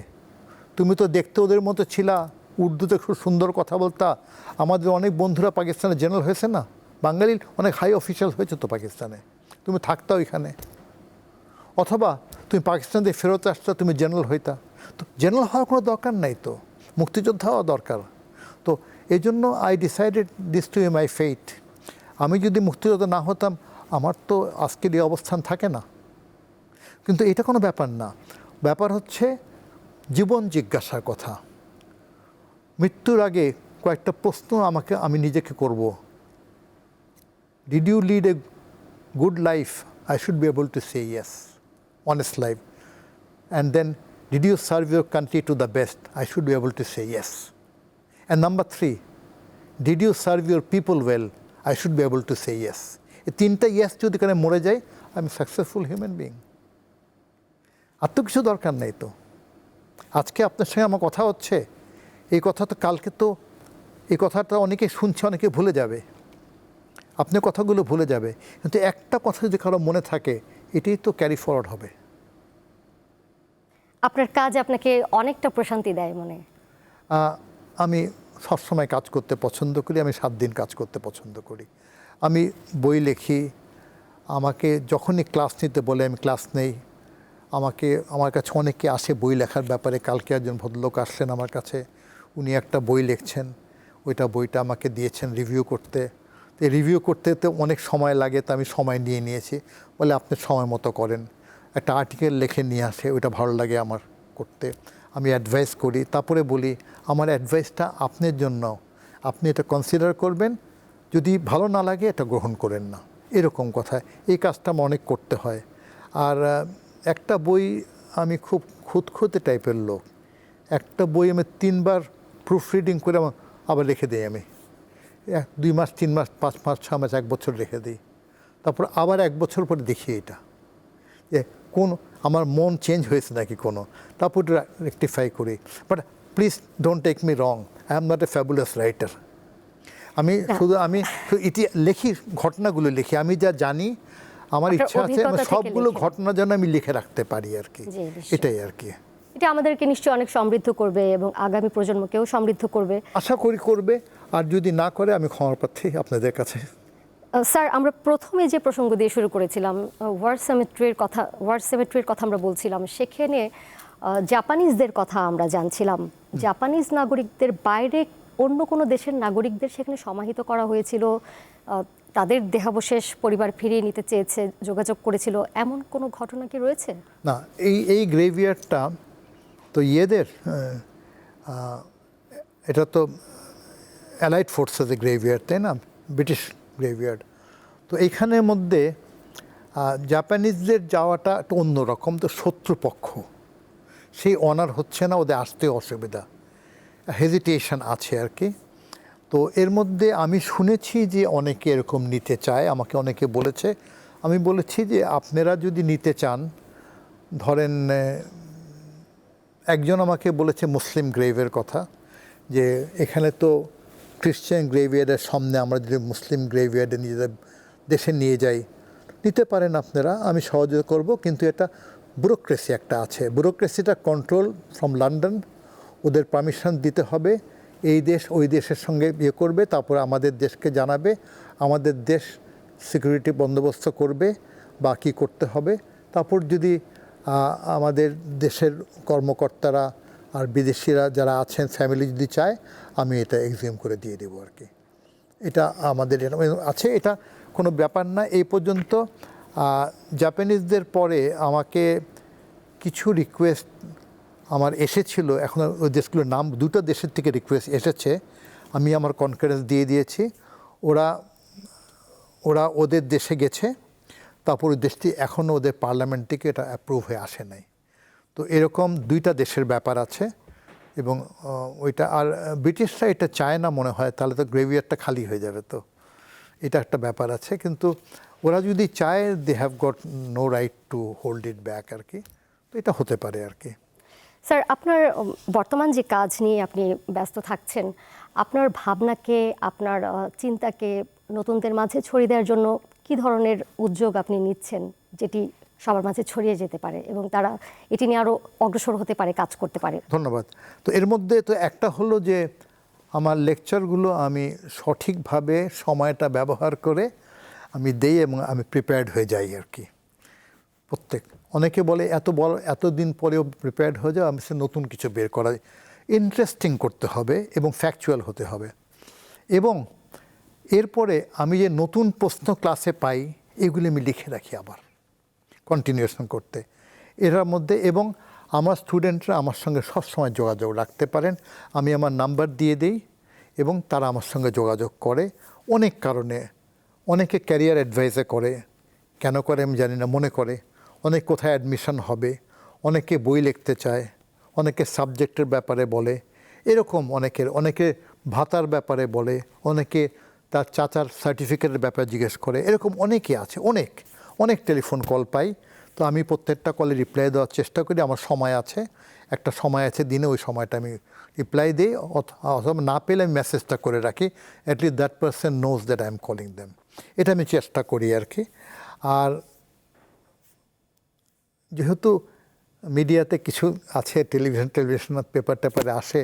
তুমি তো দেখতে ওদের মতো ছিলা, উর্দুতে খুব সুন্দর কথা বলতা। আমাদের অনেক বন্ধুরা পাকিস্তানে জেনারেল হয়েছে না, বাঙালির অনেক হাই অফিসিয়াল হয়েছে তো পাকিস্তানে, তুমি থাকতা ওইখানে। অথবা তুমি পাকিস্তান থেকে ফেরত আসতা, তুমি জেনারেল হইতা। তো জেনারেল হওয়ার কোনো দরকার নাই, তো মুক্তিযোদ্ধা হওয়া দরকার। তো এই জন্য I decided this to be my faith. আমি যদি মুক্তিযোদ্ধা না হতাম, আমার তো আজকের এই অবস্থান থাকে না। কিন্তু এটা কোনো ব্যাপার না। ব্যাপার হচ্ছে জীবন জিজ্ঞাসার কথা। মৃত্যুর আগে কয়েকটা প্রশ্ন আমি নিজেকে করব। Did you lead a good life? I should be able to say yes, honest life. And then, did you serve your country to the best? I should be able to say yes. And number 3, did you serve your people well? I should be able to say yes. এই 3টা yes যদি করে মরে যায়, আমি successful human being. আর তো কিছু দরকার নেই তো। আজকে আপনার সঙ্গে আমার কথা হচ্ছে, এই কথা তো কালকে তো এই কথাটা অনেকে শুনছে, অনেকে ভুলে যাবে, আপনি কথাগুলো ভুলে যাবে, কিন্তু একটা কথা যদি কারো মনে থাকে, এটাই তো ক্যারি ফরওয়ার্ড হবে। আপনার কাজ আপনাকে অনেকটা প্রশান্তি দেয় মনে? আমি সবসময় কাজ করতে পছন্দ করি, আমি 7 দিন কাজ করতে পছন্দ করি। আমি বই লিখি, আমাকে যখনই ক্লাস নিতে বলে আমি ক্লাস নেই। আমার কাছে অনেকে আসে বই লেখার ব্যাপারে। কালকে একজন ভদ্রলোক আসলেন আমার কাছে, উনি একটা বই লিখছেন, বইটা আমাকে দিয়েছেন রিভিউ করতে। তো রিভিউ করতে তো অনেক সময় লাগে, তো আমি সময় নিয়েছি। বলে আপনি সময় মতো করেন, একটা আর্টিকেল লিখে নিয়ে আসে, ওইটা ভালো লাগে আমার করতে। আমি অ্যাডভাইস করি, তারপরে বলি আমার অ্যাডভাইসটা আপনার জন্য, আপনি এটা কনসিডার করবেন, যদি ভালো না লাগে এটা গ্রহণ করেন না, এরকম কথা। এই কাজটা আমার অনেক করতে হয়। আর একটা বই, আমি খুব খুঁতখুঁতে টাইপের লোক, একটা বই আমি 3 বার প্রুফ রিডিং করে আবার রেখে দিই। আমি 2 মাস, 3 মাস, 5 মাস, 6 মাস, 1 বছর রেখে দিই। তারপর আবার 1 বছর পরে দেখি এটা যে কোন আমার মন চেঞ্জ হয়েছে নাকি কোনো, তারপর রেকটিফাই করি। But please don't take me wrong, I am not a fabulous writer. আমি শুধু লিখি, ঘটনাগুলো লিখি, আমি যা জানি, আমার ইচ্ছা আছে সবগুলো ঘটনা যেন আমি লিখে রাখতে পারি আর কি, এটাই আর কি। এটা আমাদেরকে নিশ্চয়ই অনেক সমৃদ্ধ করবে এবং আগামী প্রজন্মকেও সমৃদ্ধ করবে, আশা করি করবে। আর যদি না করে আমি ক্ষমা প্রার্থী আপনাদের কাছে। স্যার, আমরা প্রথমে যে প্রসঙ্গ দিয়ে শুরু করেছিলাম, ওয়ার সেমেট্রির কথা আমরা বলছিলাম, সেখানে জাপানিজদের কথা আমরা জানছিলাম। জাপানিজ নাগরিকদের বাইরে অন্য কোনো দেশের নাগরিকদের সেখানে সমাহিত করা হয়েছিল, তাদের দেহাবশেষ পরিবার ফিরিয়ে নিতে চেয়েছে, যোগাযোগ করেছিল, এমন কোনো ঘটনা কি রয়েছে? না, এই গ্রেভিয়ার্ডটা তো এটা তো অ্যালাইড ফোর্সেসের গ্রেভিয়ার্ড, তাই না, ব্রিটিশ গ্রেভিয়ার্ড। তো এইখানের মধ্যে জাপানিজদের যাওয়াটা একটু অন্যরকম, তো শত্রুপক্ষ, সেই অনার হচ্ছে না, ওদের আসতে অসুবিধা, হেজিটেশন আছে আর কি। তো এর মধ্যে আমি শুনেছি যে অনেকে এরকম নিতে চায়, আমাকে অনেকে বলেছে। আমি বলেছি যে আপনারা যদি নিতে চান, ধরেন একজন আমাকে বলেছে মুসলিম গ্রেভের কথা, যে এখানে তো খ্রিশ্চান গ্রেভিয়ার্ডের সামনে আমরা যদি মুসলিম গ্রেভিয়ার্ডে নিজেদের দেশে নিয়ে যাই, নিতে পারেন আপনারা, আমি সহযোগিতা করব, কিন্তু এটা ব্যুরোক্রেসি একটা আছে, ব্যুরোক্রেসিটা কন্ট্রোল ফ্রম লন্ডন, ওদের পারমিশন দিতে হবে, এই দেশ ওই দেশের সঙ্গে করবে, তারপর আমাদের দেশকে জানাবে, আমাদের দেশ সিকিউরিটি বন্দোবস্ত করবে বা কী করতে হবে। তারপর যদি আমাদের দেশের কর্মকর্তারা আর বিদেশিরা যারা আছেন, ফ্যামিলি যদি চায়, আমি এটা এক্সিউম করে দিয়ে দেবো আর কি। এটা আমাদের আছে, এটা কোনো ব্যাপার না। এই পর্যন্ত জাপানিজদের পরে আমাকে কিছু রিকোয়েস্ট আমার এসেছিল, এখন ওই দেশগুলোর নাম, 2টা দেশের থেকে রিকোয়েস্ট এসেছে, আমি আমার কনফারেন্স দিয়ে দিয়েছি। ওরা ওদের দেশে গেছে, তারপর ওই দেশটি এখনও ওদের পার্লামেন্ট থেকে এটা অ্যাপ্রুভ হয়ে আসে নাই। তো এরকম 2টা দেশের ব্যাপার আছে। এবং ওইটা আর ব্রিটিশরা এটা চায় না মনে হয়, তাহলে তো গ্রেভিয়ার্ডটা খালি হয়ে যাবে, তো এটা একটা ব্যাপার আছে। কিন্তু ওরা যদি চায়, they have got no right to hold it back আর কি। তো এটা হতে পারে আর কি। স্যার, আপনার বর্তমান যে কাজ নিয়ে আপনি ব্যস্ত থাকছেন, আপনার ভাবনাকে, আপনার চিন্তাকে নতুনদের মাঝে ছড়িয়ে দেওয়ার জন্য কি ধরনের উদ্যোগ আপনি নিচ্ছেন, যেটি সবার মাঝে ছড়িয়ে যেতে পারে এবং তারা এটি নিয়ে আরও অগ্রসর হতে পারে, কাজ করতে পারে? ধন্যবাদ। তো এর মধ্যে তো একটা হলো যে আমার লেকচারগুলো আমি সঠিকভাবে সময়টা ব্যবহার করে আমি দেই এবং আমি প্রিপেয়ার্ড হয়ে যাই আর কি। অনেকে বলে এতদিন পরেও প্রিপেয়ার্ড হয়ে যাও, আমি সে নতুন কিছু বের করা, ইন্টারেস্টিং করতে হবে এবং ফ্যাকচুয়াল হতে হবে। এবং এরপরে আমি যে নতুন প্রশ্ন ক্লাসে পাই, এগুলি আমি লিখে রাখি আবার কন্টিনিউশন করতে এটার মধ্যে। এবং আমার স্টুডেন্টরা আমার সঙ্গে সবসময় যোগাযোগ রাখতে পারেন। আমি আমার নাম্বার দিয়ে দিই এবং তারা আমার সঙ্গে যোগাযোগ করে অনেক কারণে। অনেকে ক্যারিয়ার অ্যাডভাইসে করে, কেন করে আমি জানি না, মনে করে। অনেক কোথায় অ্যাডমিশন হবে, অনেকে বই লিখতে চায়, অনেকে সাবজেক্টের ব্যাপারে বলে, এরকম অনেকে ভাতার ব্যাপারে বলে, অনেকে তার চাচার সার্টিফিকেটের ব্যাপারে জিজ্ঞেস করে, এরকম অনেকে আছে। অনেক টেলিফোন কল পাই। তো আমি প্রত্যেকটা কলে রিপ্লাই দেওয়ার চেষ্টা করি। আমার সময় আছে, একটা সময় আছে দিনে, ওই সময়টা আমি রিপ্লাই দিই, অথবা না পেলে আমি মেসেজটা করে রাখি, at least that person knows that I am calling them. এটা আমি চেষ্টা করি আর কি। আর যেহেতু মিডিয়াতে কিছু আছে, টেলিভিশন পেপার টেপারে আসে,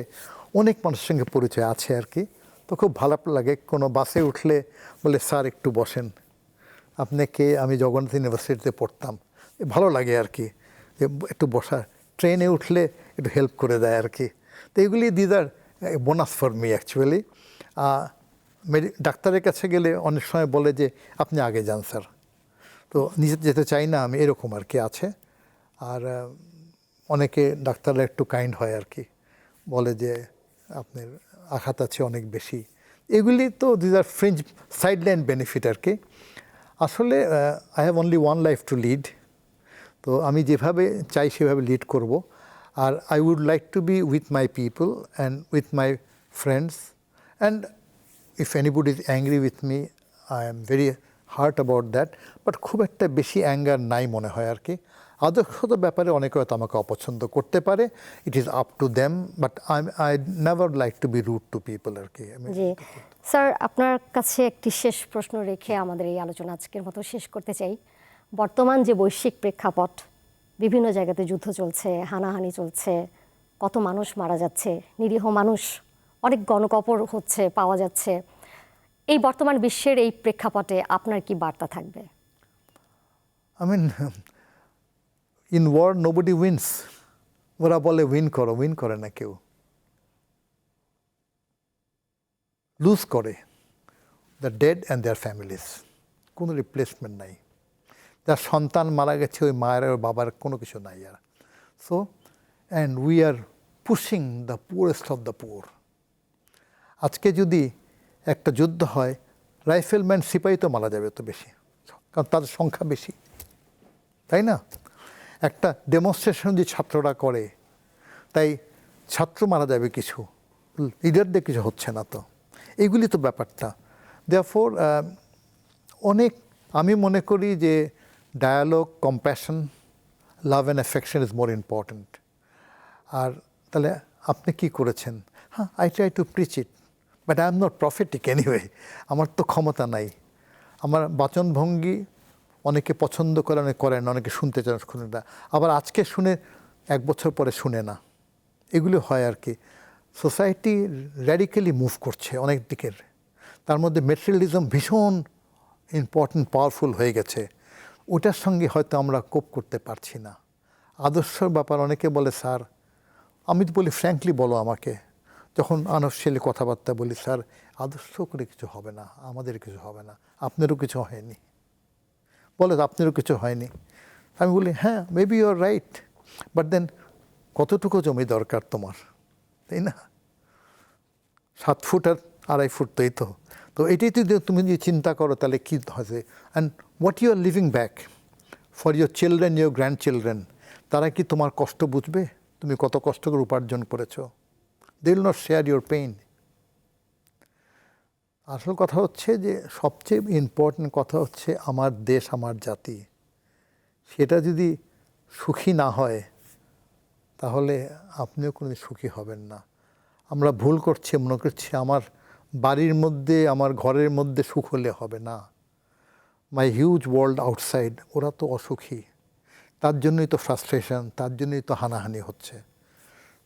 অনেক মানুষের সঙ্গে পরিচয় আছে আর কি। তো খুব ভালো লাগে। কোনো বাসে উঠলে বলে, স্যার একটু বসেন, আপনি কে? আমি জগন্নাথ ইউনিভার্সিটিতে পড়তাম। ভালো লাগে আর কি, যে একটু বসা। ট্রেনে উঠলে একটু হেল্প করে দেয় আর কি। তো এগুলি this are bonus for me actually. ডাক্তারের কাছে গেলে অনেক সময় বলে যে আপনি আগে যান স্যার। তো নিজে যেতে চাই না আমি, এরকম আর কি আছে। আর অনেকে ডাক্তাররা একটু কাইন্ড হয় আর কি, বলে যে আপনার আঘাত আছে অনেক বেশি। এগুলি তো this are fringe sideline benefit আর কি। আসলে I have only one life to lead. তো আমি যেভাবে চাই সেভাবে লিড করব। আর I would like to be with my people and with my friends. And if anybody is angry with me, I am very hurt about that. But খুব একটা বেশি অ্যাঙ্গার নাই মনে হয় আর কি। আদর্শত ব্যাপারে অনেকে হয়তো আমাকে অপছন্দ করতে পারে, it is up to them, but I never like to be rude to people আর কি। জি স্যার, আপনার কাছে একটি শেষ প্রশ্ন রেখে আমাদের এই আলোচনা আজকের মতো শেষ করতে চাই। বর্তমান যে বৈশ্বিক প্রেক্ষাপট, বিভিন্ন জায়গাতে যুদ্ধ চলছে, হানাহানি চলছে, কত মানুষ মারা যাচ্ছে, নিরীহ মানুষ, অনেক গণকবর হচ্ছে, পাওয়া যাচ্ছে। এই বর্তমান বিশ্বের এই প্রেক্ষাপটে আপনার কি বার্তা থাকবে? I mean, in war nobody wins. ওরা বলে উইন করে না কেউ, লুজ করে the dead and their families. কোনো রিপ্লেসমেন্ট নাই। যার সন্তান মারা গেছে, ওই মায়ের ওর বাবার কোনো কিছু নাই আর। So and we are pushing the poorest of the poor. আজকে যদি একটা যুদ্ধ হয়, রাইফেলম্যান সিপাহি তো মারা যাবে তো বেশি, কারণ তাদের সংখ্যা বেশি, তাই না? একটা ডেমনস্ট্রেশন যে ছাত্ররা করে, তাই ছাত্র মারা যাবে কিছু, লিডারদের কিছু হচ্ছে না। তো এইগুলি তো ব্যাপারটা। দেয়ারফোর অনেক, আমি মনে করি যে dialogue, compassion, love and affection is more important. আর তাহলে আপনি কি করেছেন? হ্যাঁ, I try to preach it, but I am not prophetic anyway. আমার তো ক্ষমতা নাই। আমার বাচনভঙ্গি অনেকে পছন্দ করে, অনেকে করে না, অনেকে শুনতে চান, শুনে না, আবার আজকে শুনে 1 বছর পরে শুনে না। এগুলো হয় আর কি। সোসাইটি র্যাডিক্যালি মুভ করছে অনেক দিকের। তার মধ্যে মেটেরিয়ালিজম ভীষণ ইম্পর্ট্যান্ট, পাওয়ারফুল হয়ে গেছে। ওটার সঙ্গে হয়তো আমরা কোপ করতে পারছি না। আদর্শর ব্যাপার অনেকে বলে, স্যার, আমি তো বলি ফ্র্যাঙ্কলি বলো আমাকে, যখন আনফশিয়ালি কথাবার্তা বলি, স্যার আদর্শ করে কিছু হবে না, আমাদের কিছু হবে না, আপনারও কিছু হয়নি। বলে আপনারও কিছু হয়নি। আমি বলি, হ্যাঁ, maybe you are right, but then কতটুকু জমি দরকার তোমার, তাই না? 7 ফুট আর 2.5 ফুট, তাই তো। তো এটাই তো তুমি যদি চিন্তা করো, তাহলে কী হয়েছে? And what you are leaving back for your children, your grandchildren, তারা কি তোমার কষ্ট বুঝবে? তুমি কত কষ্ট করে উপার্জন করেছ? They will not share your pain. আসল কথা হচ্ছে যে সবচেয়ে ইম্পর্টেন্ট কথা হচ্ছে আমার দেশ, আমার জাতি, সেটা যদি সুখী না হয়, তাহলে আপনিও কোনো সুখী হবেন না। আমরা ভুল করছি, মনে করছি আমার বাড়ির মধ্যে, আমার ঘরের মধ্যে সুখ হলে হবে না। মাই হিউজ ওয়ার্ল্ড আউটসাইড, ওরা তো অসুখী, তার জন্যই তো ফ্রাস্ট্রেশন, তার জন্যই তো হানাহানি হচ্ছে।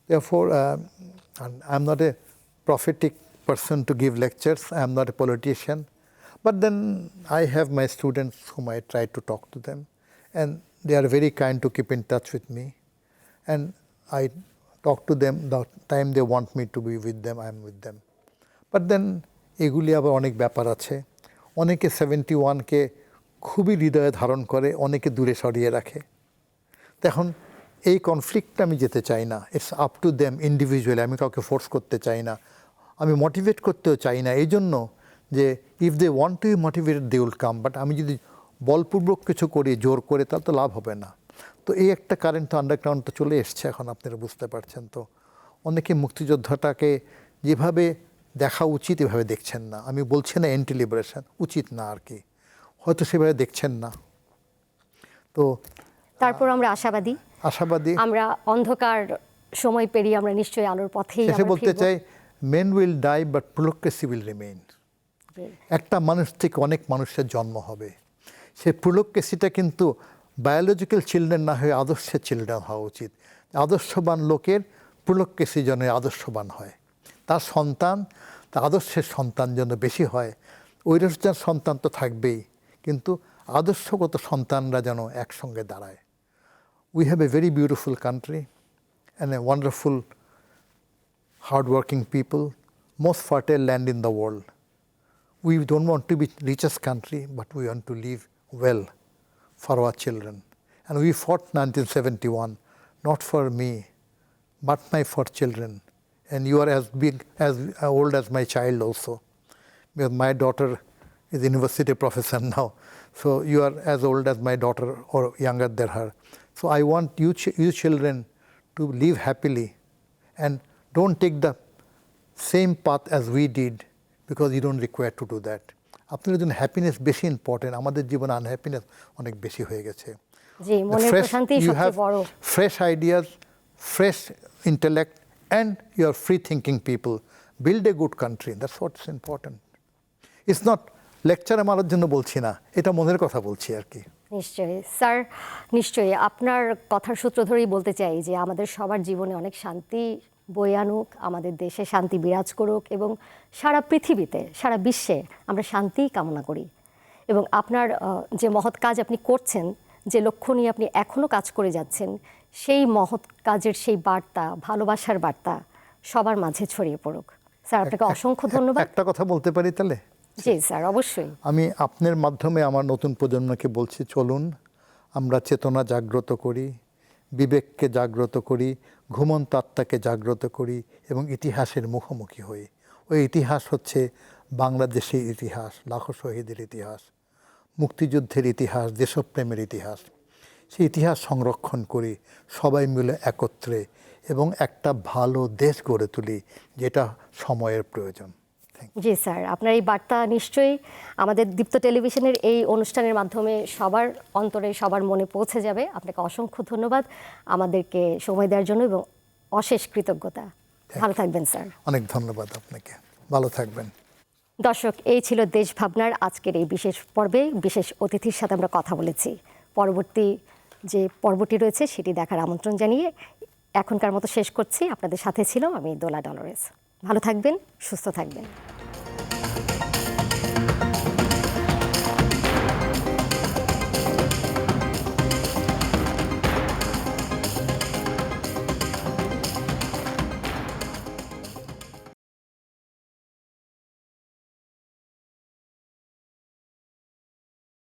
Therefore, I am not a prophetic person to give lectures. I am not a politician. But then I have my students whom I try to talk to them. And they are very kind to keep in touch with me. And I talk to them the time they want me to be with them, I am with them. But then এগুলি আবার অনেক ব্যাপার আছে। অনেকে 71-কে খুবই হৃদয়ে ধারণ করে, অনেকে দূরে সরিয়ে রাখে। তো এখন এই কনফ্লিক্টটা আমি যেতে চাই না। It's up to them individually, আমি কাউকে ফোর্স করতে চাই না, আমি মোটিভেট করতেও চাই না, এই জন্য যে if they want to be motivated they will come, but আমি যদি বলপূর্বক কিছু করি, জোর করে, তাহলে তো লাভ হবে না। তো এই একটা কারেন্ট তো আন্ডারগ্রাউন্ড তো চলে এসছে এখন, আপনারা বুঝতে পারছেন। তো অনেকে মুক্তিযোদ্ধাটাকে যেভাবে দেখা উচিত এভাবে দেখছেন না। আমি বলছি না এন্টি লিবারেশন উচিত না আর কি, হয়তো সেভাবে দেখছেন না। তো তারপর আমরা আশাবাদী, আমরা অন্ধকার সময় পেরিয়ে আমরা নিশ্চয়ই আলোর পথেই শেষে আমরা বলতে ফিরবো। চাই, men will die but plutocracy will remain. একটা মানুষ থেকে অনেক মানুষের জন্ম হবে, সেই প্লুটোক্রেসিটা কিন্তু বায়োলজিক্যাল চিলড্রেন না হয়ে আদর্শের চিলড্রেন হওয়া উচিত। আদর্শবান লোকের প্লুটোক্রেসি যেন আদর্শবান হয়, তার সন্তান তার আদর্শের সন্তান যেন বেশি হয়। ঐরসজার সন্তান তো থাকবেই, কিন্তু আদর্শগত সন্তানরা যেন একসঙ্গে দাঁড়ায়। We have a very beautiful country and a wonderful, hard-working people, most fertile land in the world. We don't want to be richest country, but we want to live well for our children. And we fought 1971, not for me, but for children. And you are as big, as old as my child also, because my daughter is university professor now. So you are as old as my daughter or younger than her. So I want you children to live happily and don't take the same path as we did, because you don't require to do that. আপনাদের জন্য happiness বেশি important, আমাদের জীবনে unhappiness অনেক বেশি হয়ে গেছে। জি, মনের প্রশান্তি সবচেয়ে বড়। Fresh ideas, fresh intellect and you are free thinking people build a good country, that's what's important. It's not lecture মারার জন্য বলছি না, এটা মনের কথা বলছি আর কি। নিশ্চয়ই স্যার, নিশ্চয়ই আপনার কথার সূত্র ধরেই বলতে চাই যে আমাদের সবার জীবনে অনেক শান্তি বয়ে আনুক, আমাদের দেশে শান্তি বিরাজ করুক, এবং সারা পৃথিবীতে, সারা বিশ্বে আমরা শান্তিই কামনা করি। এবং আপনার যে মহৎ কাজ আপনি করছেন, যে লক্ষ্য নিয়ে আপনি এখনও কাজ করে যাচ্ছেন, সেই মহৎ কাজের সেই বার্তা, ভালোবাসার বার্তা সবার মাঝে ছড়িয়ে পড়ুক। স্যার, আপনাকে অসংখ্য ধন্যবাদ। একটা কথা বলতে পারি তাহলে? জি স্যার, অবশ্যই। আমি আপনার মাধ্যমে আমার নতুন প্রজন্মকে বলছি, চলুন আমরা চেতনা জাগ্রত করি, বিবেককে জাগ্রত করি, ঘুমন্ত আত্মাকে জাগ্রত করি এবং ইতিহাসের মুখোমুখি হই। ওই ইতিহাস হচ্ছে বাংলাদেশের ইতিহাস, লাখো শহীদের ইতিহাস, মুক্তিযুদ্ধের ইতিহাস, দেশপ্রেমের ইতিহাস। সেই ইতিহাস সংরক্ষণ করি সবাই মিলে একত্রে, এবং একটা ভালো দেশ গড়ে তুলি, যেটা সময়ের প্রয়োজন। জি স্যার, আপনার এই বার্তা নিশ্চয়ই আমাদের দীপ্ত টেলিভিশনের এই অনুষ্ঠানের মাধ্যমে সবার অন্তরে, সবার মনে পৌঁছে যাবে। আপনাকে অসংখ্য ধন্যবাদ আমাদেরকে সময় দেওয়ার জন্য, এবং অশেষ কৃতজ্ঞতা। ভালো থাকবেন স্যার। অনেক ধন্যবাদ আপনাকে, ভালো থাকবেন। দর্শক, এই ছিল দেশ ভাবনার আজকের এই বিশেষ পর্বে। বিশেষ অতিথির সাথে আমরা কথা বলেছি। পরবর্তী যে পর্বটি রয়েছে সেটি দেখার আমন্ত্রণ জানিয়ে এখনকার মতো শেষ করছি। আপনাদের সাথে ছিল আমি দোলা ডলরেস। ভালো থাকবেন, সুস্থ থাকবেন।